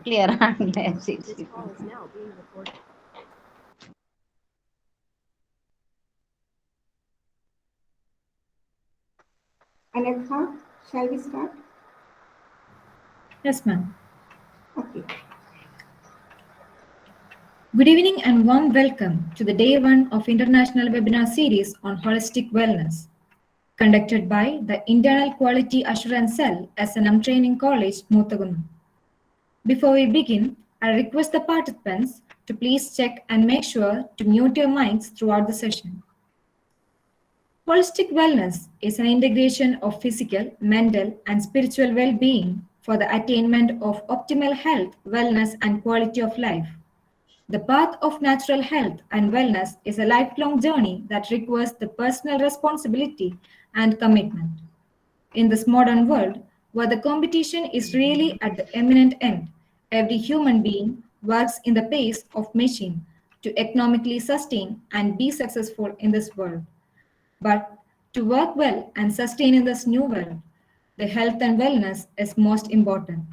clear. This call is now being recorded. Anagha, shall we start? Yes, ma'am. Okay. Good evening and warm welcome to the day one of International Webinar Series on Holistic Wellness, conducted by the Internal Quality Assurance Cell, S&M Training College, Muthagunam. Before we begin, I request the participants to please check and make sure to mute your mics throughout the session. Holistic wellness is an integration of physical, mental, and spiritual well-being for the attainment of optimal health, wellness, and quality of life. The path of natural health and wellness is a lifelong journey that requires the personal responsibility and commitment. In this modern world, where the competition is really at the eminent end, every human being works in the pace of machine to economically sustain and be successful in this world. But to work well and sustain in this new world, the health and wellness is most important.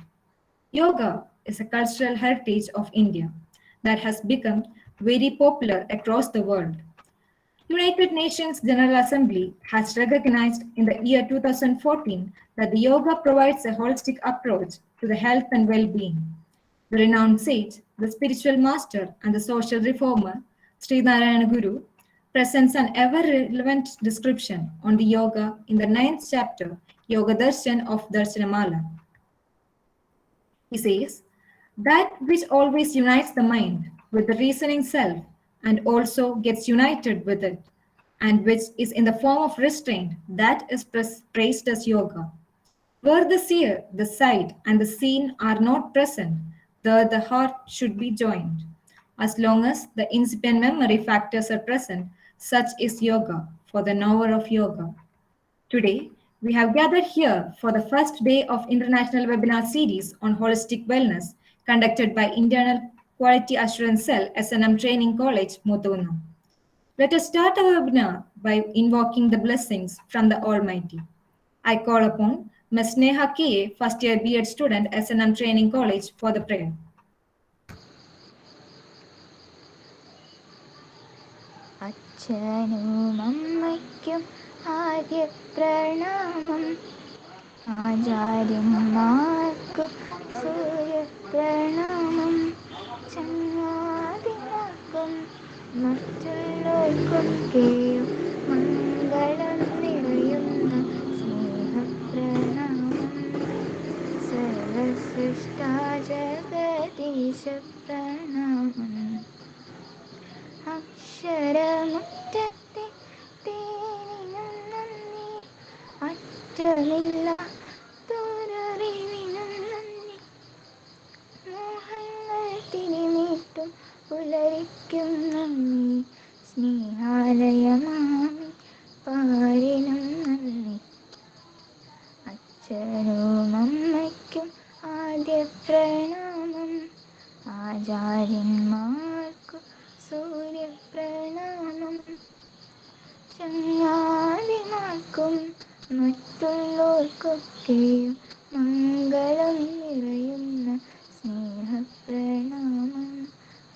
Yoga is a cultural heritage of India that has become very popular across the world. United Nations General Assembly has recognized in the year 2014 that the yoga provides a holistic approach to the health and well-being. The renowned sage, the spiritual master, and the social reformer, Sri Narayana Guru, presents an ever-relevant description on the yoga in the 9th chapter, Yoga Darshan of Darshanamala. He says, that which always unites the mind with the reasoning self and also gets united with it, and which is in the form of restraint, that is praised as yoga. Where the seer, the sight, and the seen are not present, there the heart should be joined. As long as the incipient memory factors are present, such is yoga, for the knower of yoga. Today, we have gathered here for the first day of International Webinar Series on Holistic Wellness, conducted by Internal Quality Assurance Cell, S&M Training College, Muthagunam. Let us start our webinar by invoking the blessings from the Almighty. I call upon Ms. Neha K., first year B.Ed student, S&M Training College, for the prayer. അച്ഛനും അമ്മയ്ക്കും ആദ്യ പ്രണാമം ആചാര്യന്മാർക്കും സൂര്യപ്രണാമം ചങ്ങാതിമാർക്കും മറ്റുള്ളവർക്കൊക്കെയും മംഗളം നിറയുന്ന സ്നേഹപ്രണാമം സർവസൃഷ്ടാജഗദീശ പ്രണാമം അക്ഷരമുറ്റത്തെ തേനിനും നന്ദി അറ്റമില്ലാത്തൊരറിവിനും നന്ദി മോഹങ്ങൾ തിരിമീട്ടും പുലരിക്കും നന്ദി സ്നേഹാലയമാമി പാരിനും നന്ദി അച്ഛനും അമ്മയ്ക്കും ആദ്യ പ്രണാമം ആചാര്യന്മാർക്കും സൂര്യപ്രണാമം ചങ്ങാതിമാർക്കും മറ്റുള്ളവർക്കൊക്കെയും മംഗളം നിറയുന്ന സ്നേഹപ്രണാമം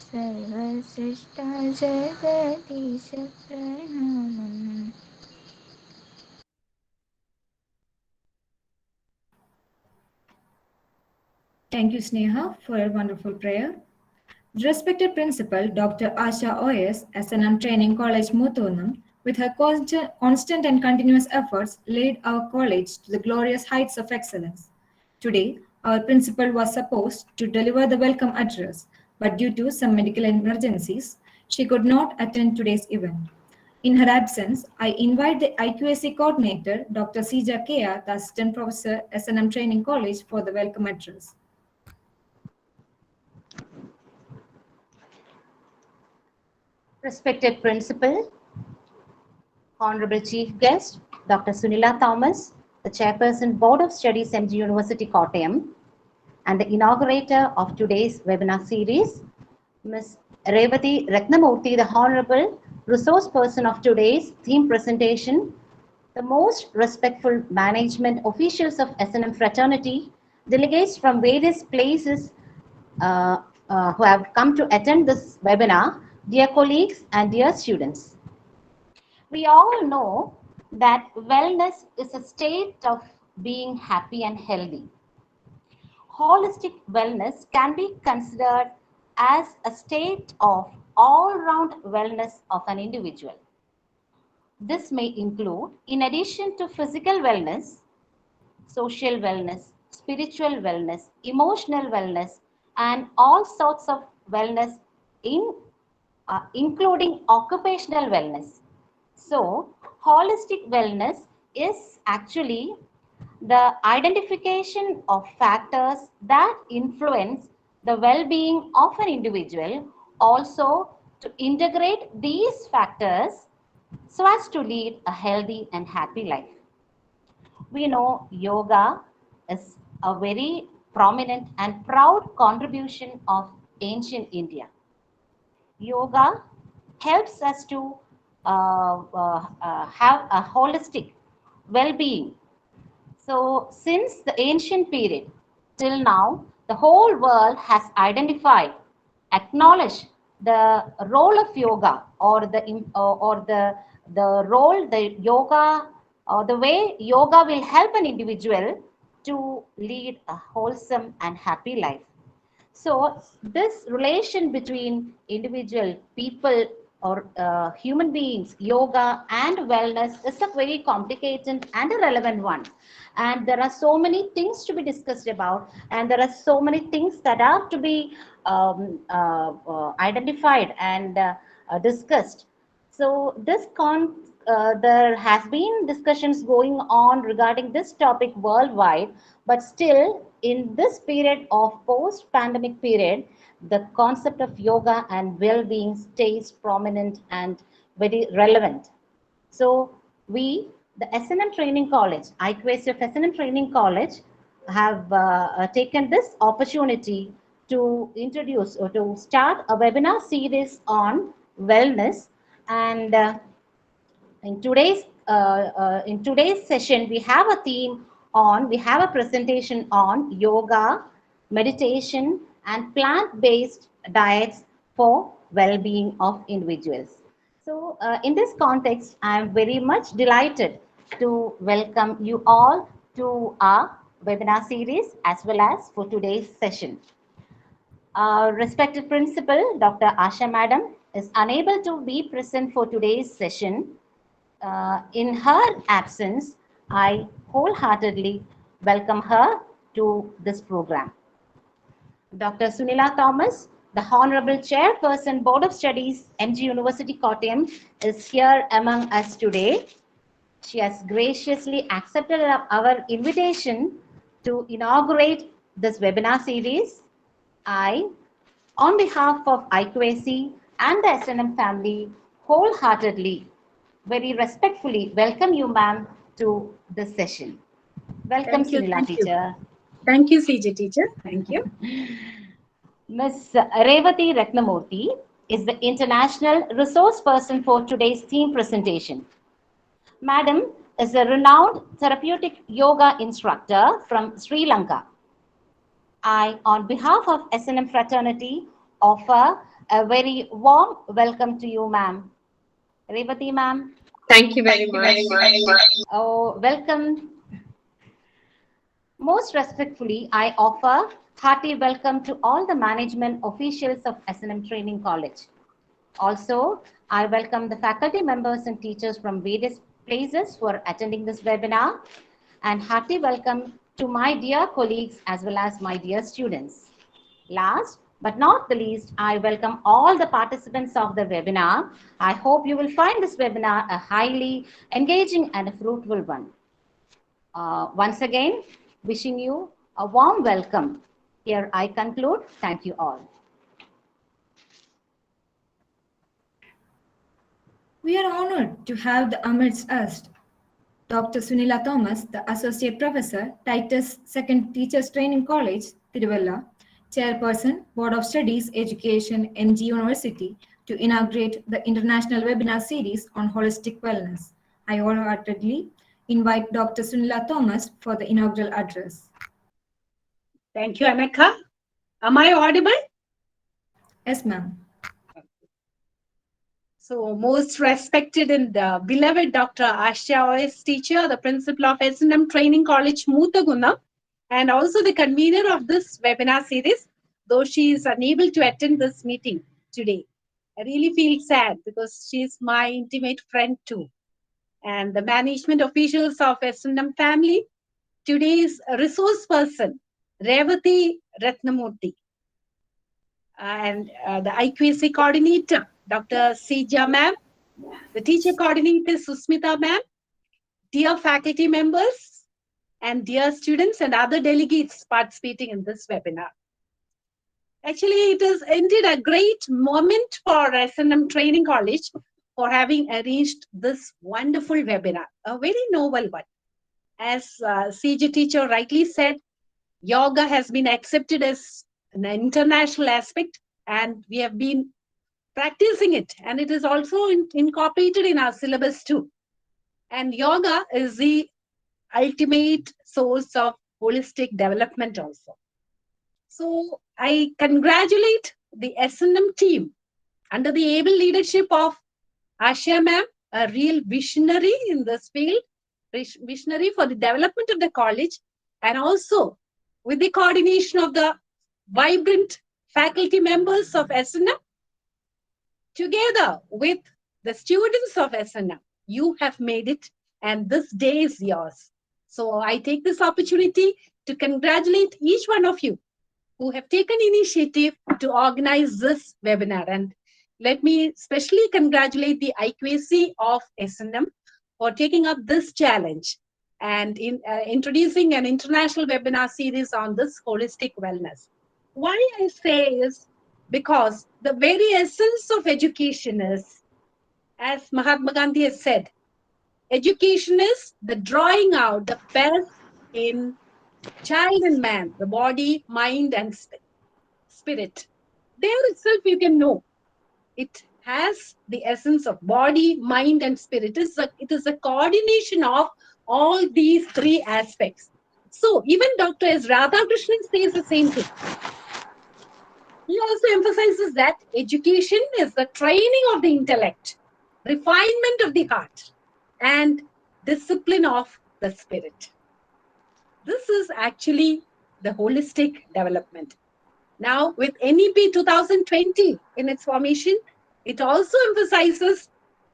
സർവസൃഷ്ടാ ജഗദീശ പ്രണാമം. Thank you, Sneha, for a wonderful prayer. Respected Principal Dr. Asha O.S., S&M Training College, Muthagunam, with her constant and continuous efforts, led our college to the glorious heights of excellence. Today, our principal was supposed to deliver the welcome address, but due to some medical emergencies, she could not attend today's event. In her absence, I invite the IQAC coordinator, Dr. Sija Kea, the Assistant Professor, S&M Training College, for the welcome address. Respected Principal, Honorable Chief Guest, Dr. Sunila Thomas, the Chairperson Board of Studies, MG University, Kottayam, and the inaugurator of today's webinar series, Ms. Revathy Rathnamoorthy, the Honorable Resource Person of today's theme presentation, the most respectful management officials of S&M fraternity, delegates from various places who have come to attend this webinar, dear colleagues and dear students. We all know that wellness is a state of being happy and healthy. Holistic wellness can be considered as a state of all-round wellness of an individual. This may include, in addition to physical wellness, social wellness, spiritual wellness, emotional wellness, and all sorts of wellness, including occupational wellness. So, holistic wellness is actually the identification of factors that influence the well-being of an individual, also to integrate these factors so as to lead a healthy and happy life. We know yoga is a very prominent and proud contribution of ancient India. Yoga helps us to have a holistic well-being. So, since the ancient period till now, the whole world has identified, acknowledged the role of yoga, or the role the yoga, or the way yoga will help an individual to lead a wholesome and happy life. So this relation between individual people or human beings, yoga and wellness is a very complicated and a relevant one. And there are so many things to be discussed about, and there are so many things that are to be identified and discussed. So there has been discussions going on regarding this topic worldwide, but still in this period of post-pandemic period, the concept of yoga and well-being stays prominent and very relevant. So we, the S&M Training College, IQSF S&M Training College, have taken this opportunity to introduce or to start a webinar series on wellness. And in today's session, we have a theme on, we have a presentation on yoga, meditation, and plant-based diets for well-being of individuals. So, in this context, I am very much delighted to welcome you all to our webinar series as well as for today's session. Our respected principal, Dr. Asha Madam, is unable to be present for today's session. In her absence, I wholeheartedly welcome her to this program. Dr. Sunila Thomas, the Honorable Chairperson, Board of Studies, MG University, Kottayam, is here among us today. She has graciously accepted our invitation to inaugurate this webinar series. I, on behalf of IQAC and the S&M family, wholeheartedly, very respectfully welcome you, ma'am, to this session. Welcome, Sunila teacher. Thank you, CJ teacher. Thank you. Ms. Revathy Rathnamoorthy is the international resource person for today's theme presentation. Madam is a renowned therapeutic yoga instructor from Sri Lanka. I, on behalf of S&M fraternity, offer a very warm welcome to you, ma'am. Revathy, ma'am. Thank you very much. Oh, welcome. Most respectfully, I offer hearty welcome to all the management officials of S&M Training College. Also, I welcome the faculty members and teachers from various places for attending this webinar, and hearty welcome to my dear colleagues as well as my dear students. Last but not the least, I welcome all the participants of the webinar. I hope you will find this webinar a highly engaging and a fruitful one. Once again, wishing you a warm welcome. Here I conclude. Thank you all. We are honored to have amidst us Dr. Sunila Thomas, the Associate Professor, Titus II Teachers Training College, Tiruvalla, Chairperson, Board of Studies, Education, MG University, to inaugurate the International Webinar Series on Holistic Wellness. I wholeheartedly invite Dr. Sunila Thomas for the inaugural address. Thank you, Ameka. Am I audible? Yes, ma'am. So, most respected and beloved Dr. Asha OS teacher, the principal of S&M Training College, Muthagunam, and also the convener of this webinar series, though she is unable to attend this meeting today. I really feel sad because she is my intimate friend too. And the management officials of S&M family, today's resource person, Revathy Rathnamoorthy, and the IQAC coordinator, Dr. Sija ma'am, the teacher coordinator, Susmita ma'am, dear faculty members, and dear students and other delegates participating in this webinar. Actually, it is indeed a great moment for S&M Training College for having arranged this wonderful webinar, a very novel one. As CJ teacher rightly said, yoga has been accepted as an international aspect, and we have been practicing it, and it is also incorporated in our syllabus too. And yoga is the ultimate source of holistic development also. So I congratulate the S&M team under the able leadership of Asha ma'am, a real visionary in this field, visionary for the development of the college, and also with the coordination of the vibrant faculty members of S&M, together with the students of S&M. You have made it, and this day is yours. So I take this opportunity to congratulate each one of you who have taken initiative to organize this webinar. And let me especially congratulate the IQAC of S&M for taking up this challenge and in introducing an international webinar series on this holistic wellness. Why I say is because the very essence of education is, as Mahatma Gandhi has said, education is the drawing out the best in child and man, the body, mind, and spirit. There itself you can know it has the essence of body, mind, and spirit. It is a coordination of all these three aspects. So even Dr. S. Radhakrishnan says the same thing. He also emphasizes that education is the training of the intellect, refinement of the heart, and discipline of the spirit. This is actually the holistic development. Now, with NEP 2020 in its formation, it also emphasizes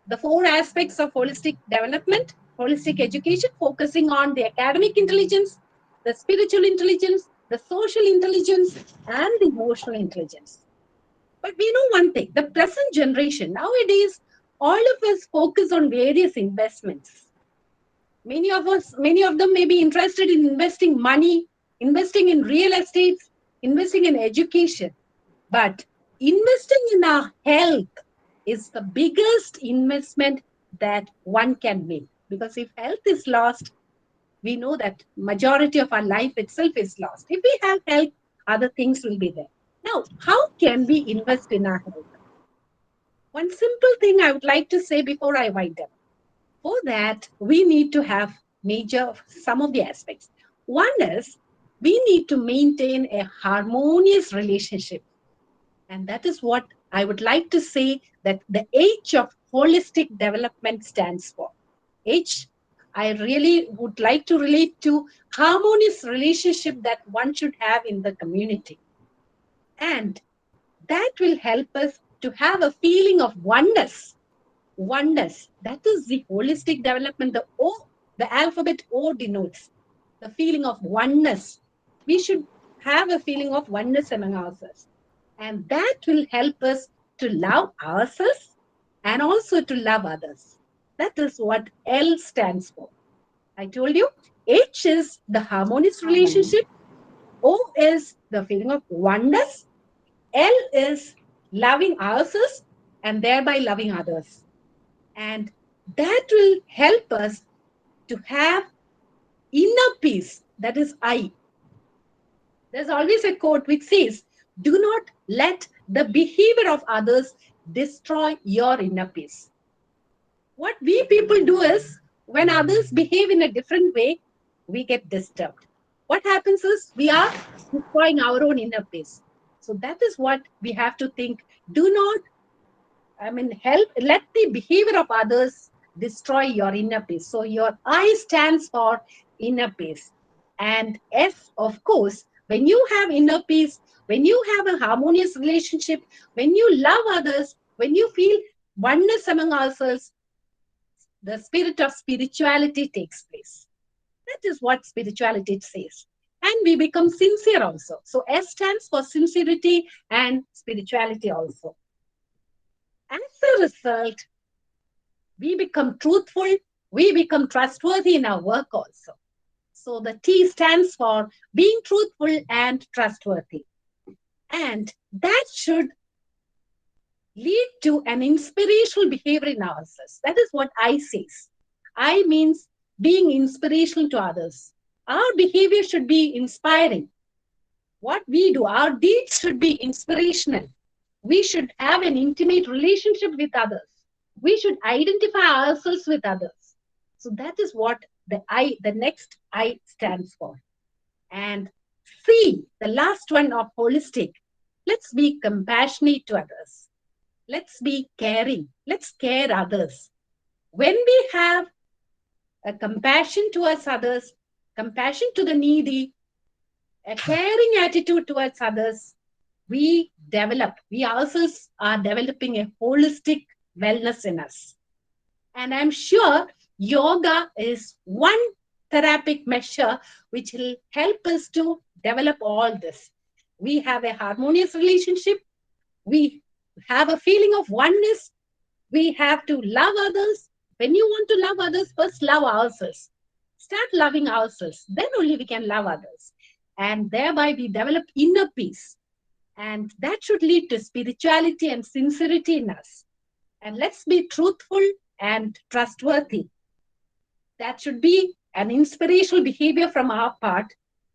the four aspects of holistic development, holistic education, focusing on the academic intelligence, the spiritual intelligence, the social intelligence, and the emotional intelligence. But we know one thing, the present generation, nowadays, all of us focus on various investments. Many of them may be interested in investing money, investing in real estate, investing in education. But investing in our health is the biggest investment that one can make. Because if health is lost, we know that majority of our life itself is lost. If we have health, other things will be there. Now, how can we invest in our health? One simple thing I would like to say before I wind up. For that, we need to have some of the aspects. One is we need to maintain a harmonious relationship. And that is what I would like to say that the H of holistic development stands for. H, I really would like to relate to harmonious relationship that one should have in the community. And that will help us to have a feeling of oneness. Oneness, that is the holistic development. The O, the alphabet O denotes the feeling of oneness. We should have a feeling of oneness among ourselves. And that will help us to love ourselves and also to love others. That is what L stands for. I told you, H is the harmonious relationship. O is the feeling of oneness. L is loving ourselves and thereby loving others. And that will help us to have inner peace. That is I. There's always a quote which says, do not let the behavior of others destroy your inner peace. What we people do is, when others behave in a different way, we get disturbed. What happens is, we are destroying our own inner peace. So that is what we have to think. Do not, let the behavior of others destroy your inner peace. So your I stands for inner peace. And S, of course, when you have inner peace, when you have a harmonious relationship, when you love others, when you feel oneness among ourselves, the spirit of spirituality takes place. That is what spirituality says. And we become sincere also. So S stands for sincerity and spirituality also. As a result, we become truthful, we become trustworthy in our work also. So the T stands for being truthful and trustworthy. And that should lead to an inspirational behavior in ourselves. That is what I says. I means being inspirational to others. Our behavior should be inspiring. What we do, our deeds should be inspirational. We should have an intimate relationship with others. We should identify ourselves with others. So that is what the next I stands for. And C, the last one of holistic. Let's be compassionate to others. Let's be caring. Let's care others. When we have a compassion towards others, compassion to the needy, a caring attitude towards others, we ourselves are developing a holistic wellness in us. And I'm sure yoga is one therapeutic measure which will help us to develop all this. We have a harmonious relationship. We have a feeling of oneness. We have to love others. When you want to love others, first love ourselves. Start loving ourselves. Then only we can love others. And thereby we develop inner peace. And that should lead to spirituality and sincerity in us. And let's be truthful and trustworthy. That should be an inspirational behavior from our part.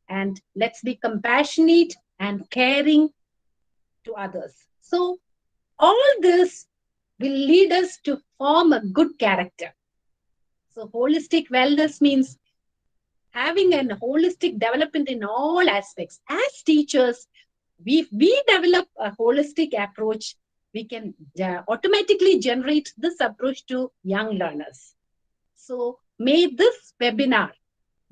And let's be compassionate and caring to others. So all this will lead us to form a good character. So holistic wellness means having a holistic development in all aspects. As teachers, if we develop a holistic approach, we can automatically generate this approach to young learners. So may this webinar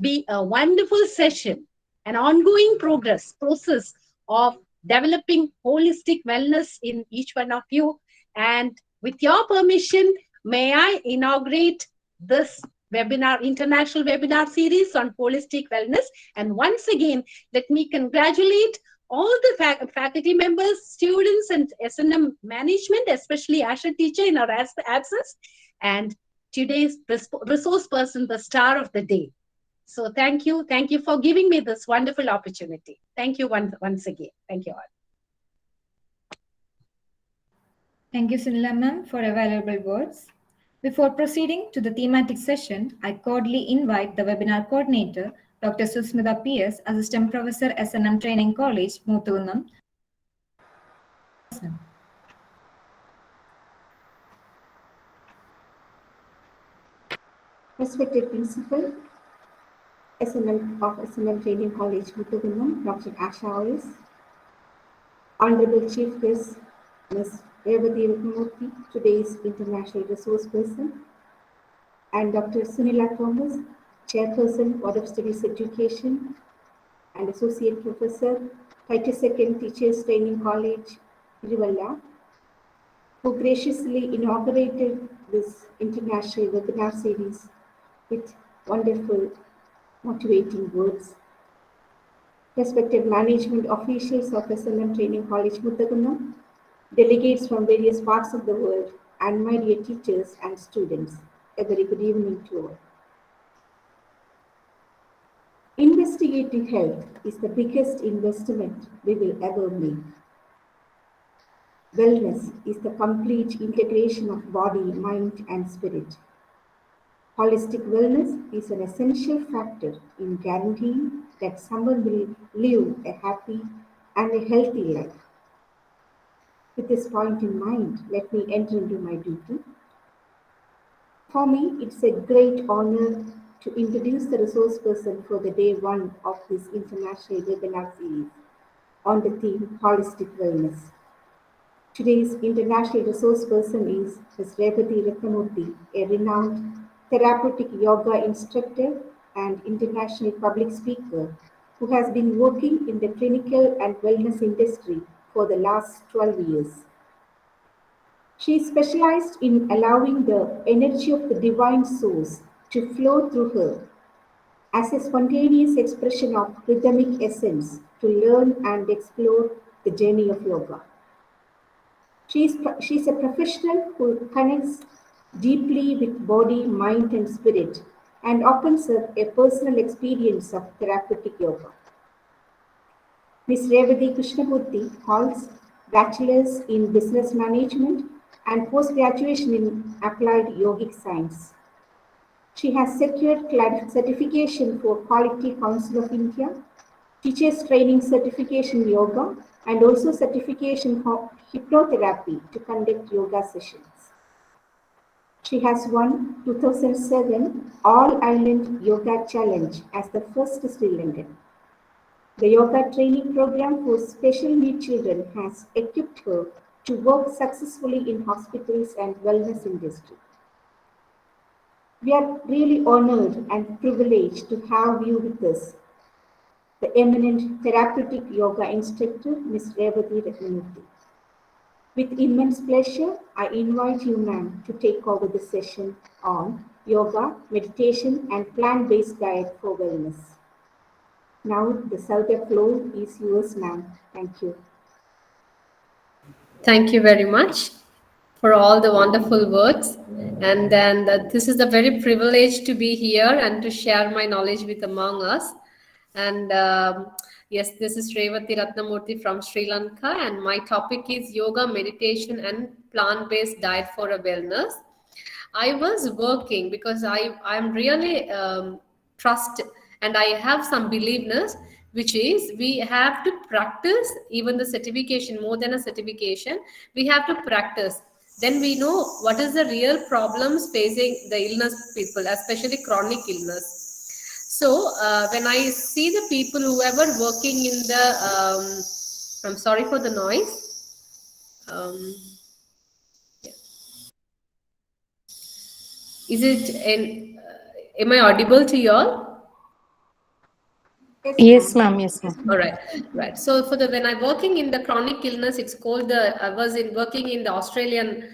be a wonderful session, an ongoing process of developing holistic wellness in each one of you. And with your permission, may I inaugurate this webinar, international webinar series on holistic wellness. And once again, let me congratulate all the faculty members, students, and S&M management, especially Asha teacher in our absence, and today's resource person, the star of the day. So thank you. Thank you for giving me this wonderful opportunity. Thank you once again. Thank you all. Thank you, Sunila ma'am, for your valuable words. Before proceeding to the thematic session, I cordially invite the webinar coordinator, Dr. Susmitha P.S., Assistant Professor, S&M Training College, Muthugunnam. Respected Principal, S&M Training College, Muthugunnam, Dr. Asha Ois, Honorable Chief Guest, Ms. Revathy Rathnamoorthy, today's International Resource Person, and Dr. Sunila Thomas, Chairperson, Board of Studies Education, and Associate Professor, 32nd Teachers Training College, Tiruvalla, who graciously inaugurated this international webinar series with wonderful, motivating words. Respected management officials of S&M Training College, Muthugunnam, delegates from various parts of the world, and my dear teachers and students, a very good evening to all. Investigative health is the biggest investment we will ever make. Wellness is the complete integration of body, mind, and spirit. Holistic wellness is an essential factor in guaranteeing that someone will live a happy and a healthy life. With this point in mind, let me enter into my duty. For me, it's a great honor to introduce the resource person for the day one of this international webinar series, on the theme Holistic Wellness. Today's international resource person is Ms. Revathy Rathnamoorthy, a renowned therapeutic yoga instructor and international public speaker who has been working in the clinical and wellness industry for the last 12 years. She is specialized in allowing the energy of the divine source to flow through her as a spontaneous expression of rhythmic essence to learn and explore the journey of yoga. She is a professional who connects deeply with body, mind, and spirit and offers a personal experience of therapeutic yoga. Ms. Revathy Krishnamurthy holds Bachelor's in Business Management and Postgraduation in Applied Yogic Science. She has secured certification for Quality Council of India, Teachers Training Certification Yoga, and also certification for hypnotherapy to conduct yoga sessions. She has won 2007 All Ireland Yoga Challenge as the first Sri Lankan. The yoga training program for special needs children has equipped her to work successfully in hospitals and wellness industry. We are really honored and privileged to have you with us, the eminent therapeutic yoga instructor, Ms. Revathy Rathnamoorthy. With immense pleasure, I invite you, ma'am, to take over the session on yoga, meditation, and plant-based diet for wellness. Now, the Saudia floor is yours, ma'am. Thank you. Thank you very much for all the wonderful words. And then this is a very privilege to be here and to share my knowledge with among us. And yes, this is Revathy Rathnamoorthy from Sri Lanka, and my topic is yoga, meditation, and plant-based diet for a wellness. I was working because I'm really trust, and I have some beliefness, which is we have to practice even the certification more than a certification. We have to practice. Then we know what is the real problems facing the illness people, especially chronic illness. So when I see the people who ever working in the, I'm sorry for the noise. Um, is it in? Am I audible to you all? Yes, Yes, ma'am. ma'am. Yes, ma'am. All right, right. So for the when I working in the chronic illness, it's called the I was in working in the Australian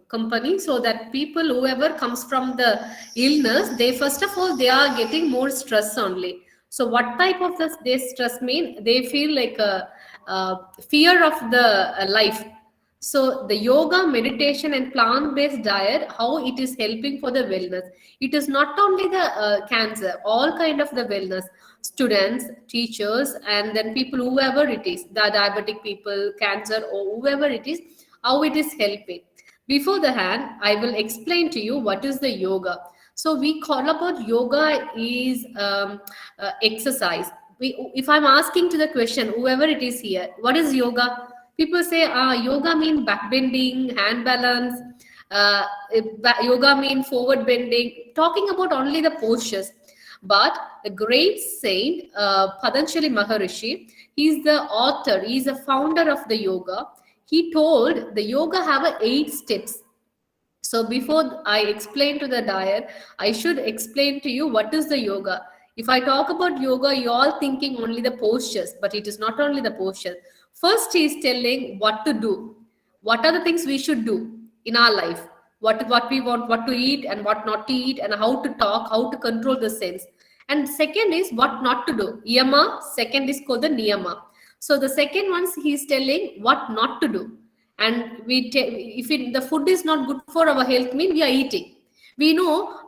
company, so that people whoever comes from the illness, they first of all they are getting more stress only. So what type of this stress mean? They feel like a fear of the life. So the yoga, meditation, and plant-based diet, how it is helping for the wellness. It is not only the cancer, all kind of the wellness. Students, teachers, and then people, whoever it is, the diabetic people, cancer, or whoever it is, how it is helping. Before the hand, I will explain to you what is the yoga. So we call about yoga is exercise. If I'm asking to the question, whoever it is here, what is yoga? People say, yoga mean back bending, hand balance. Uh, Yoga mean forward bending. Talking about only the postures. But the great saint, Patanjali Maharishi, he's the author, he's the founder of the yoga. He told the yoga have 8 steps. So before I explain to the diet, I should explain to you what is the yoga. If I talk about yoga, you all thinking only the postures, but it is not only the postures. First, he is telling what to do. What are the things we should do in our life? What we want, what to eat and what not to eat, and how to talk, how to control the sense. And second is what not to do. Yama. Second is called the niyama. So the second ones he is telling what not to do, and if the food is not good for our health mean we are eating. We know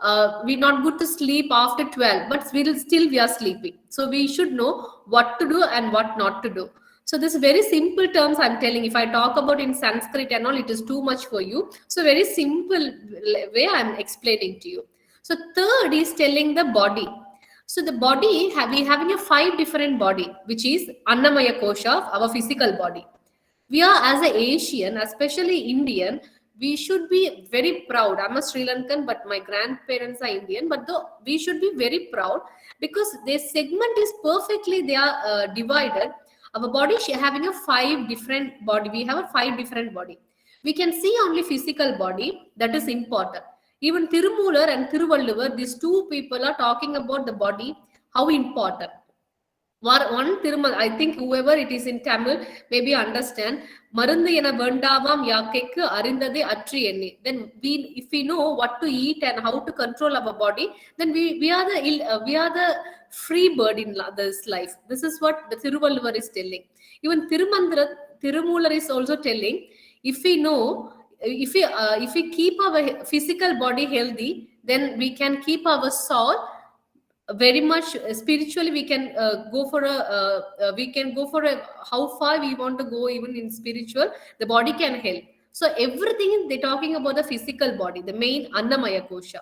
we're not good to sleep after 12, but we are sleeping. So we should know what to do and what not to do. So this very simple terms I'm telling. If I talk about in Sanskrit and all, it is too much for you. So very simple way I'm explaining to you. So third is telling the body. So the body we having a 5 different body, which is Annamaya Kosha of our physical body. We are as a Asian, especially Indian, we should be very proud. I'm a Sri Lankan, but my grandparents are Indian. But though we should be very proud because their segment is perfectly, they are divided. Our body having a 5 different body. We have a 5 different body. We can see only physical body. That is important. Even Tirumular and Thiruvalluvar, these two people are talking about the body, how important. One Tirumal, I think whoever it is in Tamil maybe understand. Marundu ena vendavam yakekku arindade atri enni. Then if we know what to eat and how to control our body, then we are the free bird in this life. This is what the Thiruvalluvar is telling. Even Tirumular is also telling, if we know, if we keep our physical body healthy, then we can keep our soul very much spiritually. We can go for a how far we want to go. Even in spiritual, the body can help. So everything they're talking about the physical body, the main Annamaya kosha.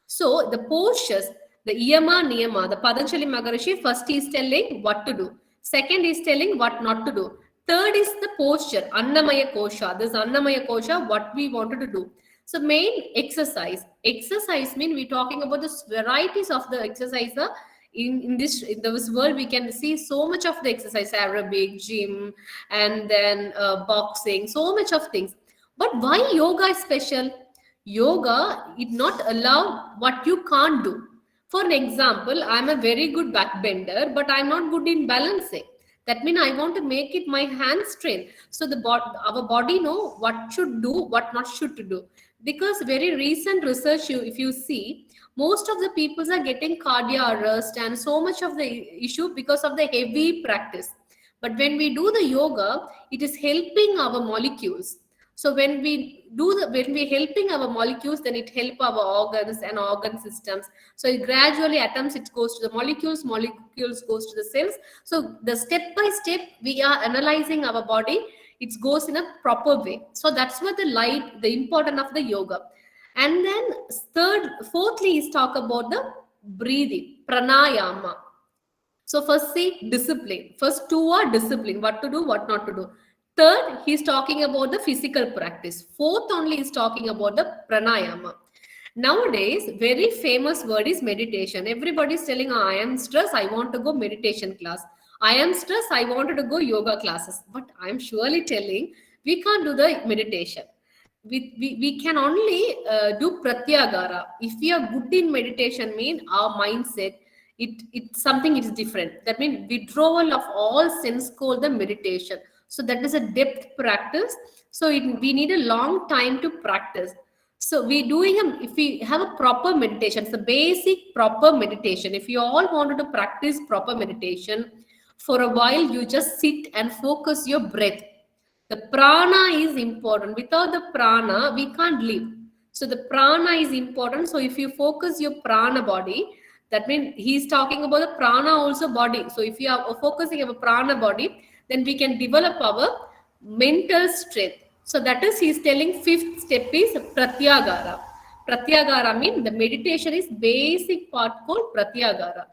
So the postures, the Iyama Niyama, the Patanjali Maharishi, first is telling what to do, second is telling what not to do, third is the posture, Annamaya kosha. This Annamaya kosha, what we wanted to do. So main exercise. Exercise mean we're talking about the varieties of the exercise. In this world, we can see so much of the exercise, aerobic, gym, and then boxing, so much of things. But why yoga is special? Yoga, it not allow what you can't do. For an example, I'm a very good backbender, but I'm not good in balancing. That means I want to make it my hand strength. So our body know what should do, what not should to do. Because very recent research, if you see, most of the people are getting cardiac arrest and so much of the issue because of the heavy practice. But when we do the yoga, it is helping our molecules. So when we're helping our molecules, then it help our organs and organ systems. So it gradually atoms, it goes to the molecules goes to the cells. So the step by step we are analyzing our body, it goes in a proper way. So that's what the importance of the yoga. And then fourthly is talk about the breathing, pranayama. So first see discipline. First two are discipline, what to do, what not to do. Third, he's talking about the physical practice. Fourth only is talking about the pranayama. Nowadays, very famous word is meditation. Everybody is telling, I am stressed, I want to go meditation class. I am stressed, I wanted to go yoga classes. But I'm surely telling, we can't do the meditation. We can only do pratyagara. If we are good in meditation, mean our mindset, it's something is different. That means withdrawal of all sense called the meditation. So that is a depth practice. So we need a long time to practice. So if we have a proper meditation, it's a basic proper meditation. If you all wanted to practice proper meditation, for a while you just sit and focus your breath. The prana is important. Without the prana, we can't live. So the prana is important. So if you focus your prana body, that means he's talking about the prana also body. So if you are focusing on a prana body, then we can develop our mental strength. So that is, he's telling fifth step is pratyagara. Pratyagara means the meditation is basic part called pratyagara.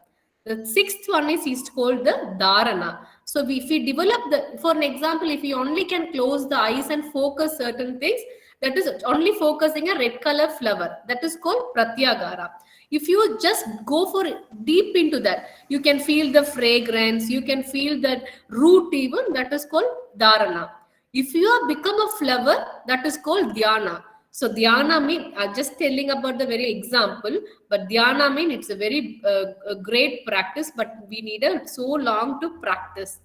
The sixth one is called the dharana. So if we develop for an example, if you only can close the eyes and focus certain things, that is only focusing a red color flower. That is called pratyagara. If you just go for deep into that, you can feel the fragrance, you can feel that root even, that is called dharana. If you have become a flower, that is called dhyana. So dhyana mean, I'm just telling about the very example, but dhyana mean it's a very great practice, but we need so long to practice.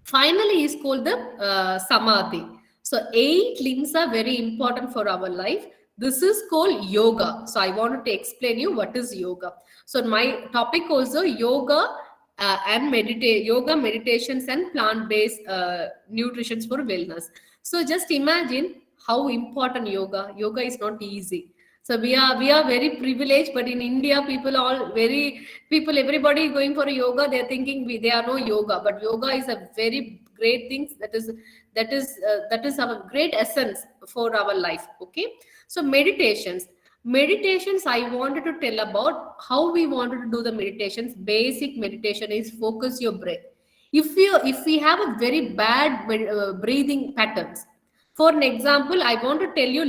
Finally is called the samadhi. So 8 limbs are very important for our life. This is called yoga. So I wanted to explain you what is yoga. So my topic also yoga and yoga, meditations and plant-based nutrition for wellness. So just imagine how important yoga. Yoga is not easy. So we are very privileged, but in India, everybody going for a yoga, they're thinking they are no yoga, but yoga is a very great thing. That is our great essence for our life. Okay. So meditations, I wanted to tell about how we wanted to do the meditations. Basic meditation is focus your breath. If we have a very bad breathing patterns, for an example, I want to tell you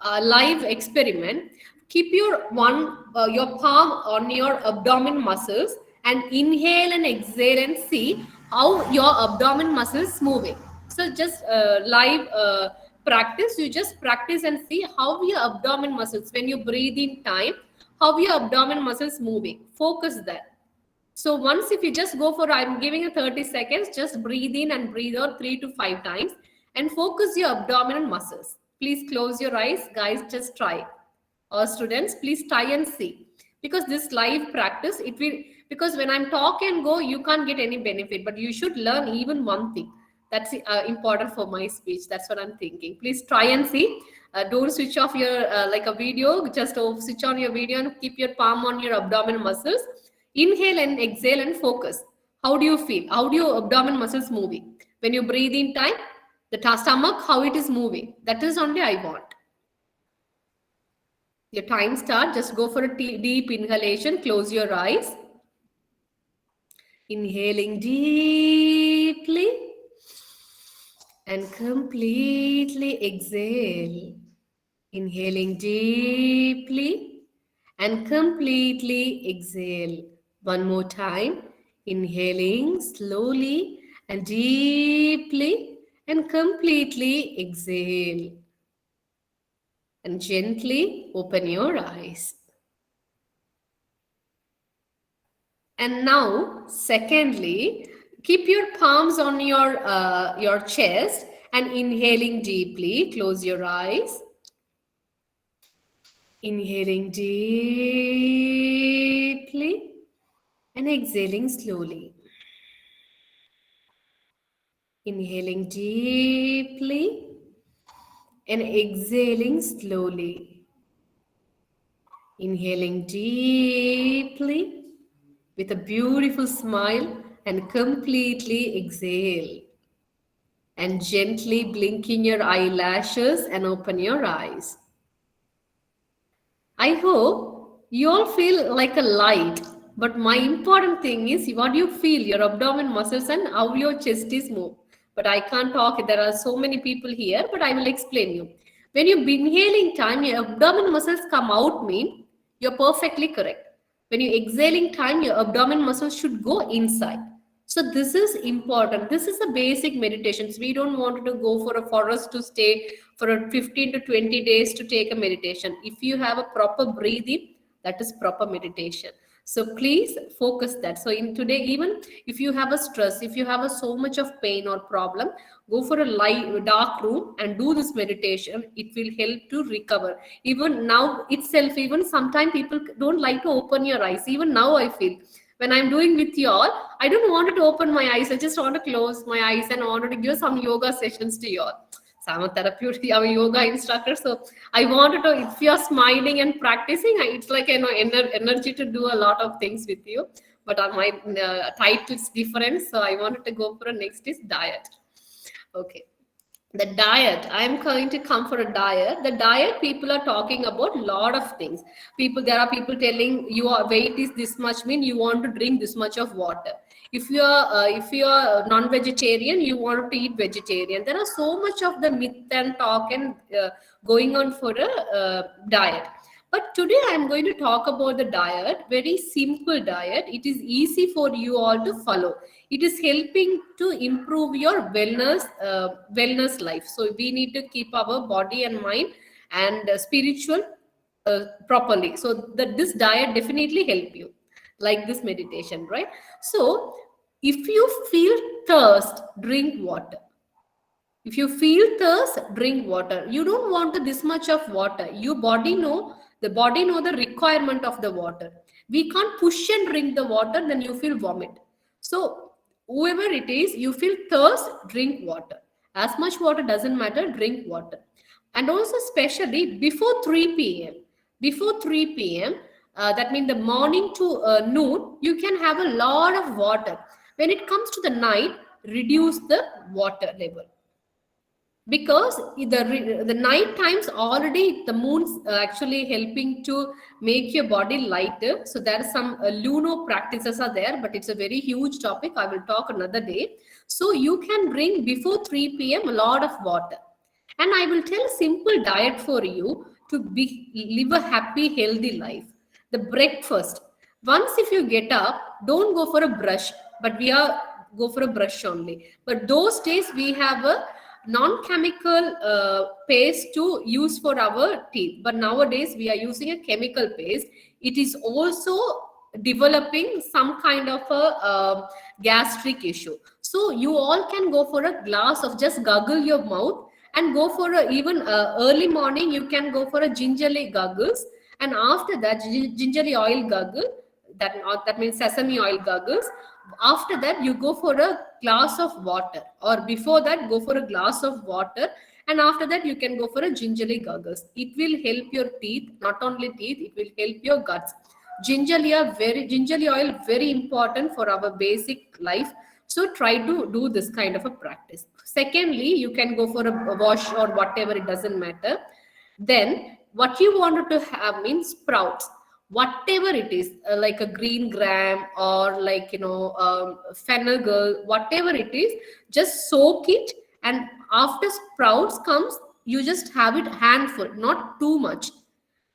live experiment. keep your palm on your abdomen muscles and inhale and exhale and see how your abdomen muscles moving. So just live practice. You just practice and see how your abdomen muscles, when you breathe in time, how your abdomen muscles moving. Focus that. So once if you just go for, I'm giving you 30 seconds, just breathe in and breathe out 3 to 5 times and focus your abdominal muscles. Please close your eyes, guys, just try. Or students, please try and see. Because this live practice, it will, because when I'm talk and go, you can't get any benefit, but you should learn even one thing. That's important for my speech. That's what I'm thinking. Please try and see. Don't switch off your like a video. Just switch on your video and keep your palm on your abdominal muscles. Inhale and exhale and focus. How do you feel? How do your abdominal muscles moving? When you breathe in time, the stomach, how it is moving. That is only I want. Your time start. Just go for a deep inhalation. Close your eyes. Inhaling deeply and completely exhale. Inhaling deeply and completely exhale. One more time. Inhaling slowly and deeply and completely exhale. And gently open your eyes. And now, secondly, keep your palms on your chest and inhaling deeply. Close your eyes. Inhaling deeply and exhaling slowly. Inhaling deeply and exhaling slowly. Inhaling deeply with a beautiful smile and completely exhale. And gently blinking your eyelashes and open your eyes. I hope you all feel like a light, but my important thing is what you feel, your abdomen muscles and how your chest is moved. But I can't talk, there are so many people here, but I will explain you. When you inhaling time, your abdomen muscles come out mean you're perfectly correct. When you exhaling time, your abdomen muscles should go inside. So this is important. This is a basic meditation. So we don't want to go for us to stay for a 15 to 20 days to take a meditation. If you have a proper breathing, that is proper meditation. So please focus that. So in today, even if you have a stress, if you have a so much of pain or problem, go for a light, dark room and do this meditation. It will help to recover. Even now itself, even sometimes people don't like to open your eyes. Even now I feel when I'm doing with you all, I don't want to open my eyes. I just want to close my eyes and I wanted to give some yoga sessions to you all. So I'm a therapeutic, I'm a yoga instructor. So I wanted to, if you're smiling and practicing, it's like energy to do a lot of things with you. But my title is different. So I wanted to go for a next is diet. Okay. The diet, I'm going to come for a diet. The diet, people are talking about a lot of things. There are people telling your weight is this much, mean you want to drink this much of water. If you're non-vegetarian, you want to eat vegetarian. There are so much of the myth and talk and going on for a diet. But today I'm going to talk about the diet, very simple diet. It is easy for you all to follow. It is helping to improve your wellness life. So we need to keep our body and mind and spiritual properly. So this diet definitely help you, like this meditation, right? So if you feel thirst, drink water. If you feel thirst, drink water. You don't want this much of water. The body know the requirement of the water. We can't push and drink the water, then you feel vomit. So whoever it is, you feel thirst, drink water. As much water doesn't matter, drink water. And also especially before 3 p.m. Before 3 p.m., that means the morning to noon, you can have a lot of water. When it comes to the night, reduce the water level. Because the night times already the moon's actually helping to make your body lighter. So there are some lunar practices are there, but it's a very huge topic. I will talk another day. So you can drink before 3 p.m. a lot of water. And I will tell a simple diet for you. to live a happy, healthy life. The breakfast. Once if you get up, don't go for a brush, but we are go for a brush only. But those days we have a non-chemical paste to use for our teeth. But nowadays we are using a chemical paste. It is also developing some kind of a gastric issue. So you all can go for a glass of, just gargle your mouth and go for a, even early morning you can go for a gingerly gargles, and after that gingerly oil gargle, that means sesame oil gargles. After that you go for a glass of water, or before that go for a glass of water, and after that you can go for a gingerly gargles. It will help your teeth, not only teeth, it will help your guts. Gingerly oil very important for our basic life. So try to do this kind of a practice. Secondly, you can go for a wash or whatever, it doesn't matter. Then what you wanted to have means sprouts, whatever it is, like a green gram or like fennel, whatever it is, just soak it, and after sprouts comes, you just have it handful, not too much,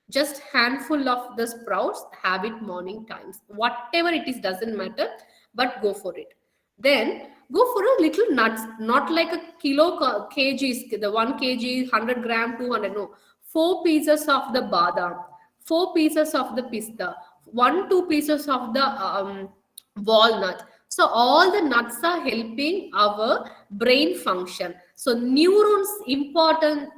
just handful of the sprouts, have it morning times, whatever it is, doesn't matter, but go for it. Then go for a little nuts, not like a kgs, the 1 kg 100 gram 200, no, 4 pieces of the badam, 4 pieces of the pista, 1 2 pieces of the walnut. So all the nuts are helping our brain function. So neurons important.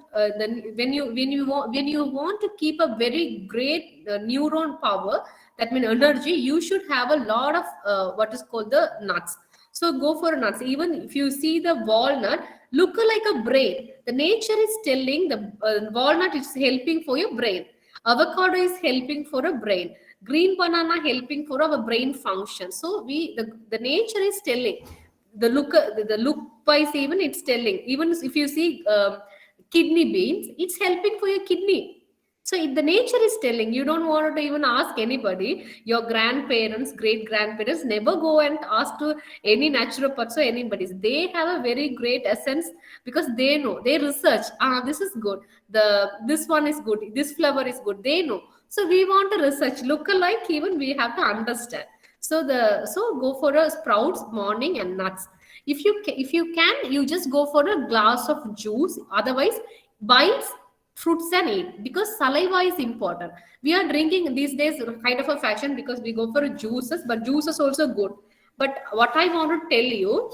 When you want to keep a very great neuron power, that means energy, you should have a lot of what is called the nuts. So go for nuts. Even if you see the walnut, look like a brain. The nature is telling the walnut is helping for your brain. Avocado is helping for a brain. Green banana helping for our brain function. So the nature is telling. The look wise even it's telling. Even if you see kidney beans, it's helping for your kidney. So if the nature is telling, you don't want to even ask anybody. Your grandparents, great grandparents never go and ask to any naturopaths or anybody. They have a very great essence because they know, they research. This is good. This one is good. This flower is good. They know. So we want to research. Look alike. Even we have to understand. So go for a sprouts morning and nuts. If you can, you just go for a glass of juice. Otherwise, bites fruits and eat, because saliva is important. We are drinking these days kind of a fashion because we go for juices, but juices also good. But what I want to tell you,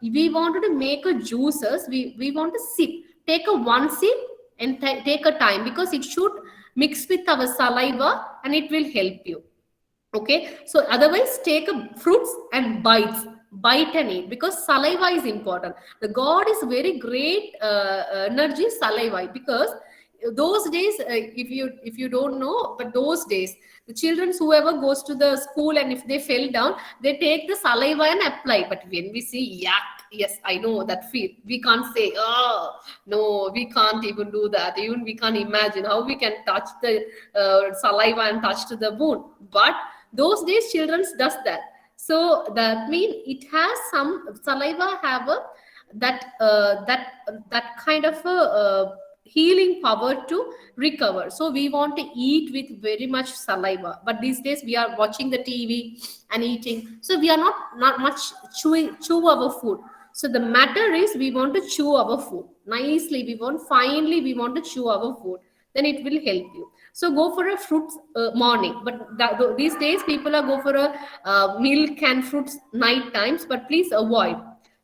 we wanted to make a juices, we want to sip, take a one sip and take a time, because it should mix with our saliva and it will help you. Okay, so otherwise take a fruits and bite and eat, because saliva is important. The god is very great energy saliva, because those days if you don't know, but those days the children whoever goes to the school and if they fell down, they take the saliva and apply. But when we see yak, yes, I know that feel, we can't say, oh no, we can't even do that. Even we can't imagine how we can touch the saliva and touch to the wound. But those days children does that. So that means it has some saliva have a that kind of a healing power to recover. So we want to eat with very much saliva, but these days we are watching the TV and eating, so we are not much chew our food. So the matter is we want to chew our food nicely, we want to chew our food, then it will help you. So go for a fruits morning, but these days people are go for a milk and fruits night times, but please avoid,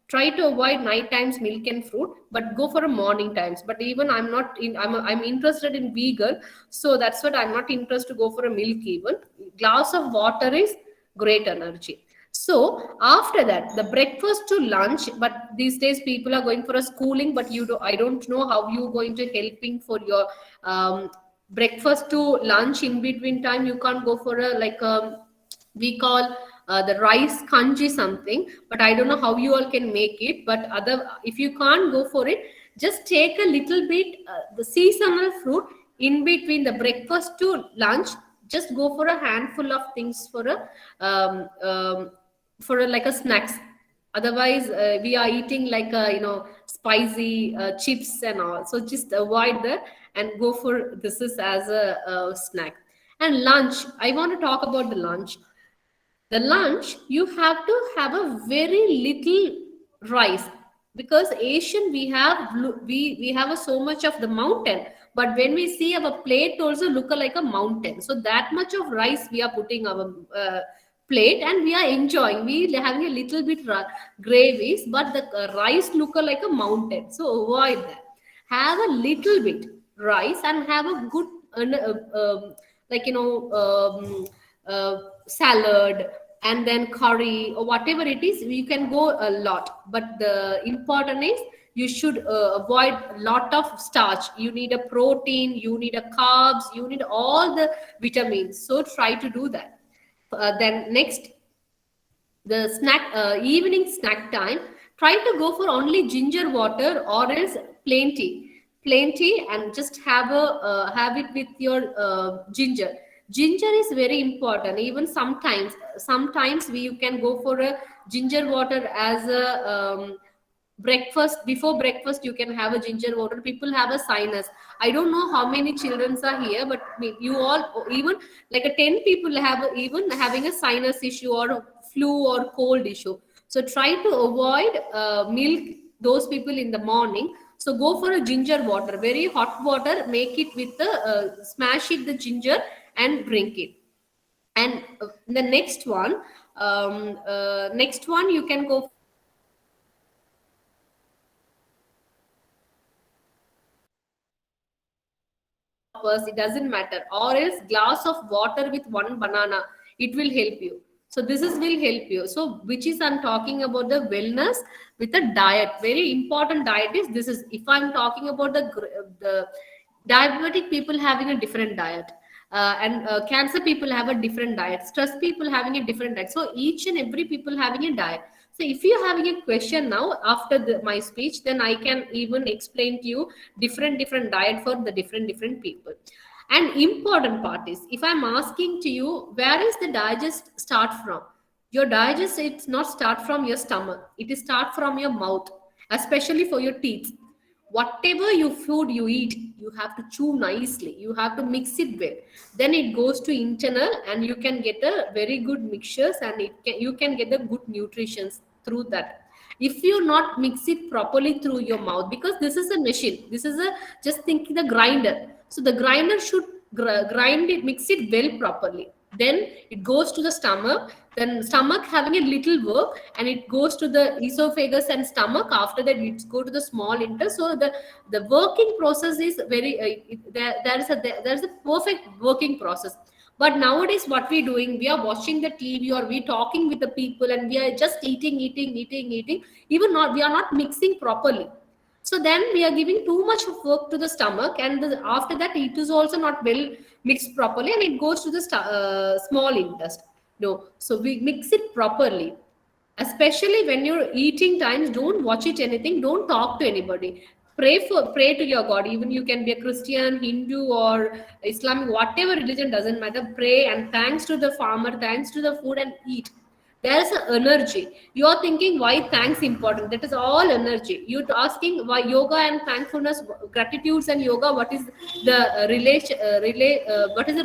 try to avoid night times milk and fruit, but go for a morning times. But even I'm not in, I'm interested in vegan, so that's what I'm not interested to go for a milk. Even glass of water is great energy. So after that, the breakfast to lunch, but these days people are going for a schooling, but I don't know how you going to helping for your breakfast to lunch. In between time you can't go for a like we call the rice kanji something, but I don't know how you all can make it. But other, if you can't go for it, just take a little bit the seasonal fruit in between the breakfast to lunch. Just go for a handful of things for a like a snacks. Otherwise we are eating like a spicy chips and all. So just avoid that and go for this is as a snack. And lunch, I want to talk about the lunch. The lunch, you have to have a very little rice, because Asian we have we have a so much of the mountain, but when we see our plate also look like a mountain, so that much of rice we are putting our plate and we are enjoying, we having a little bit gravies, but the rice look like a mountain, so avoid that. Have a little bit rice and have a good like salad and then curry or whatever it is, you can go a lot, but the important is you should avoid a lot of starch. You need a protein, you need a carbs, you need all the vitamins, so try to do that. Then next, the snack evening snack time, try to go for only ginger water or else plain tea, and just have a have it with your ginger is very important. Even sometimes we, you can go for a ginger water as a breakfast. Before breakfast you can have a ginger water. People have a sinus, I don't know how many children are here, but you all, even like a 10 people have even having a sinus issue or a flu or cold issue. So try to avoid milk, those people in the morning. So go for a ginger water, very hot water, make it with the smash it the ginger and drink it. And the next one you can go first, it doesn't matter, or else glass of water with one banana, it will help you. So this is will help you. So which is, I'm talking about the wellness with a diet. Very important diet is this is, if I'm talking about the diabetic people having a different diet, and cancer people have a different diet, stress people having a different diet, so each and every people having a diet. So if you're having a question now after my speech, then I can even explain to you different diet for the different people. And important part is, if I'm asking to you, where is the digest start from? Your digest, it's not start from your stomach, it is start from your mouth, especially for your teeth. Whatever you food you eat, you have to chew nicely, you have to mix it well, then it goes to internal and you can get a very good mixtures, and you can get the good nutrition through that. If you not mix it properly through your mouth, because this is a machine, this is a, just think the grinder, so the grinder should grind it, mix it well properly, then it goes to the stomach, then stomach having a little work, and it goes to the esophagus and stomach, after that it go to the small intestine. So the working process is very there's a perfect working process. But nowadays what we doing, we are watching the TV or we talking with the people, and we are just eating, even not, we are not mixing properly. So then we are giving too much of work to the stomach, and after that it is also not well mixed properly, and it goes to the small intestine. No, so we mix it properly. Especially when you're eating times, don't watch it anything, don't talk to anybody. Pray to your God. Even you can be a Christian, Hindu, or Islamic, whatever religion, doesn't matter. Pray and thanks to the farmer, thanks to the food, and eat. There's an energy. You're thinking why thanks important. That is all energy. You're asking why yoga and thankfulness, gratitudes and yoga. What is the what is the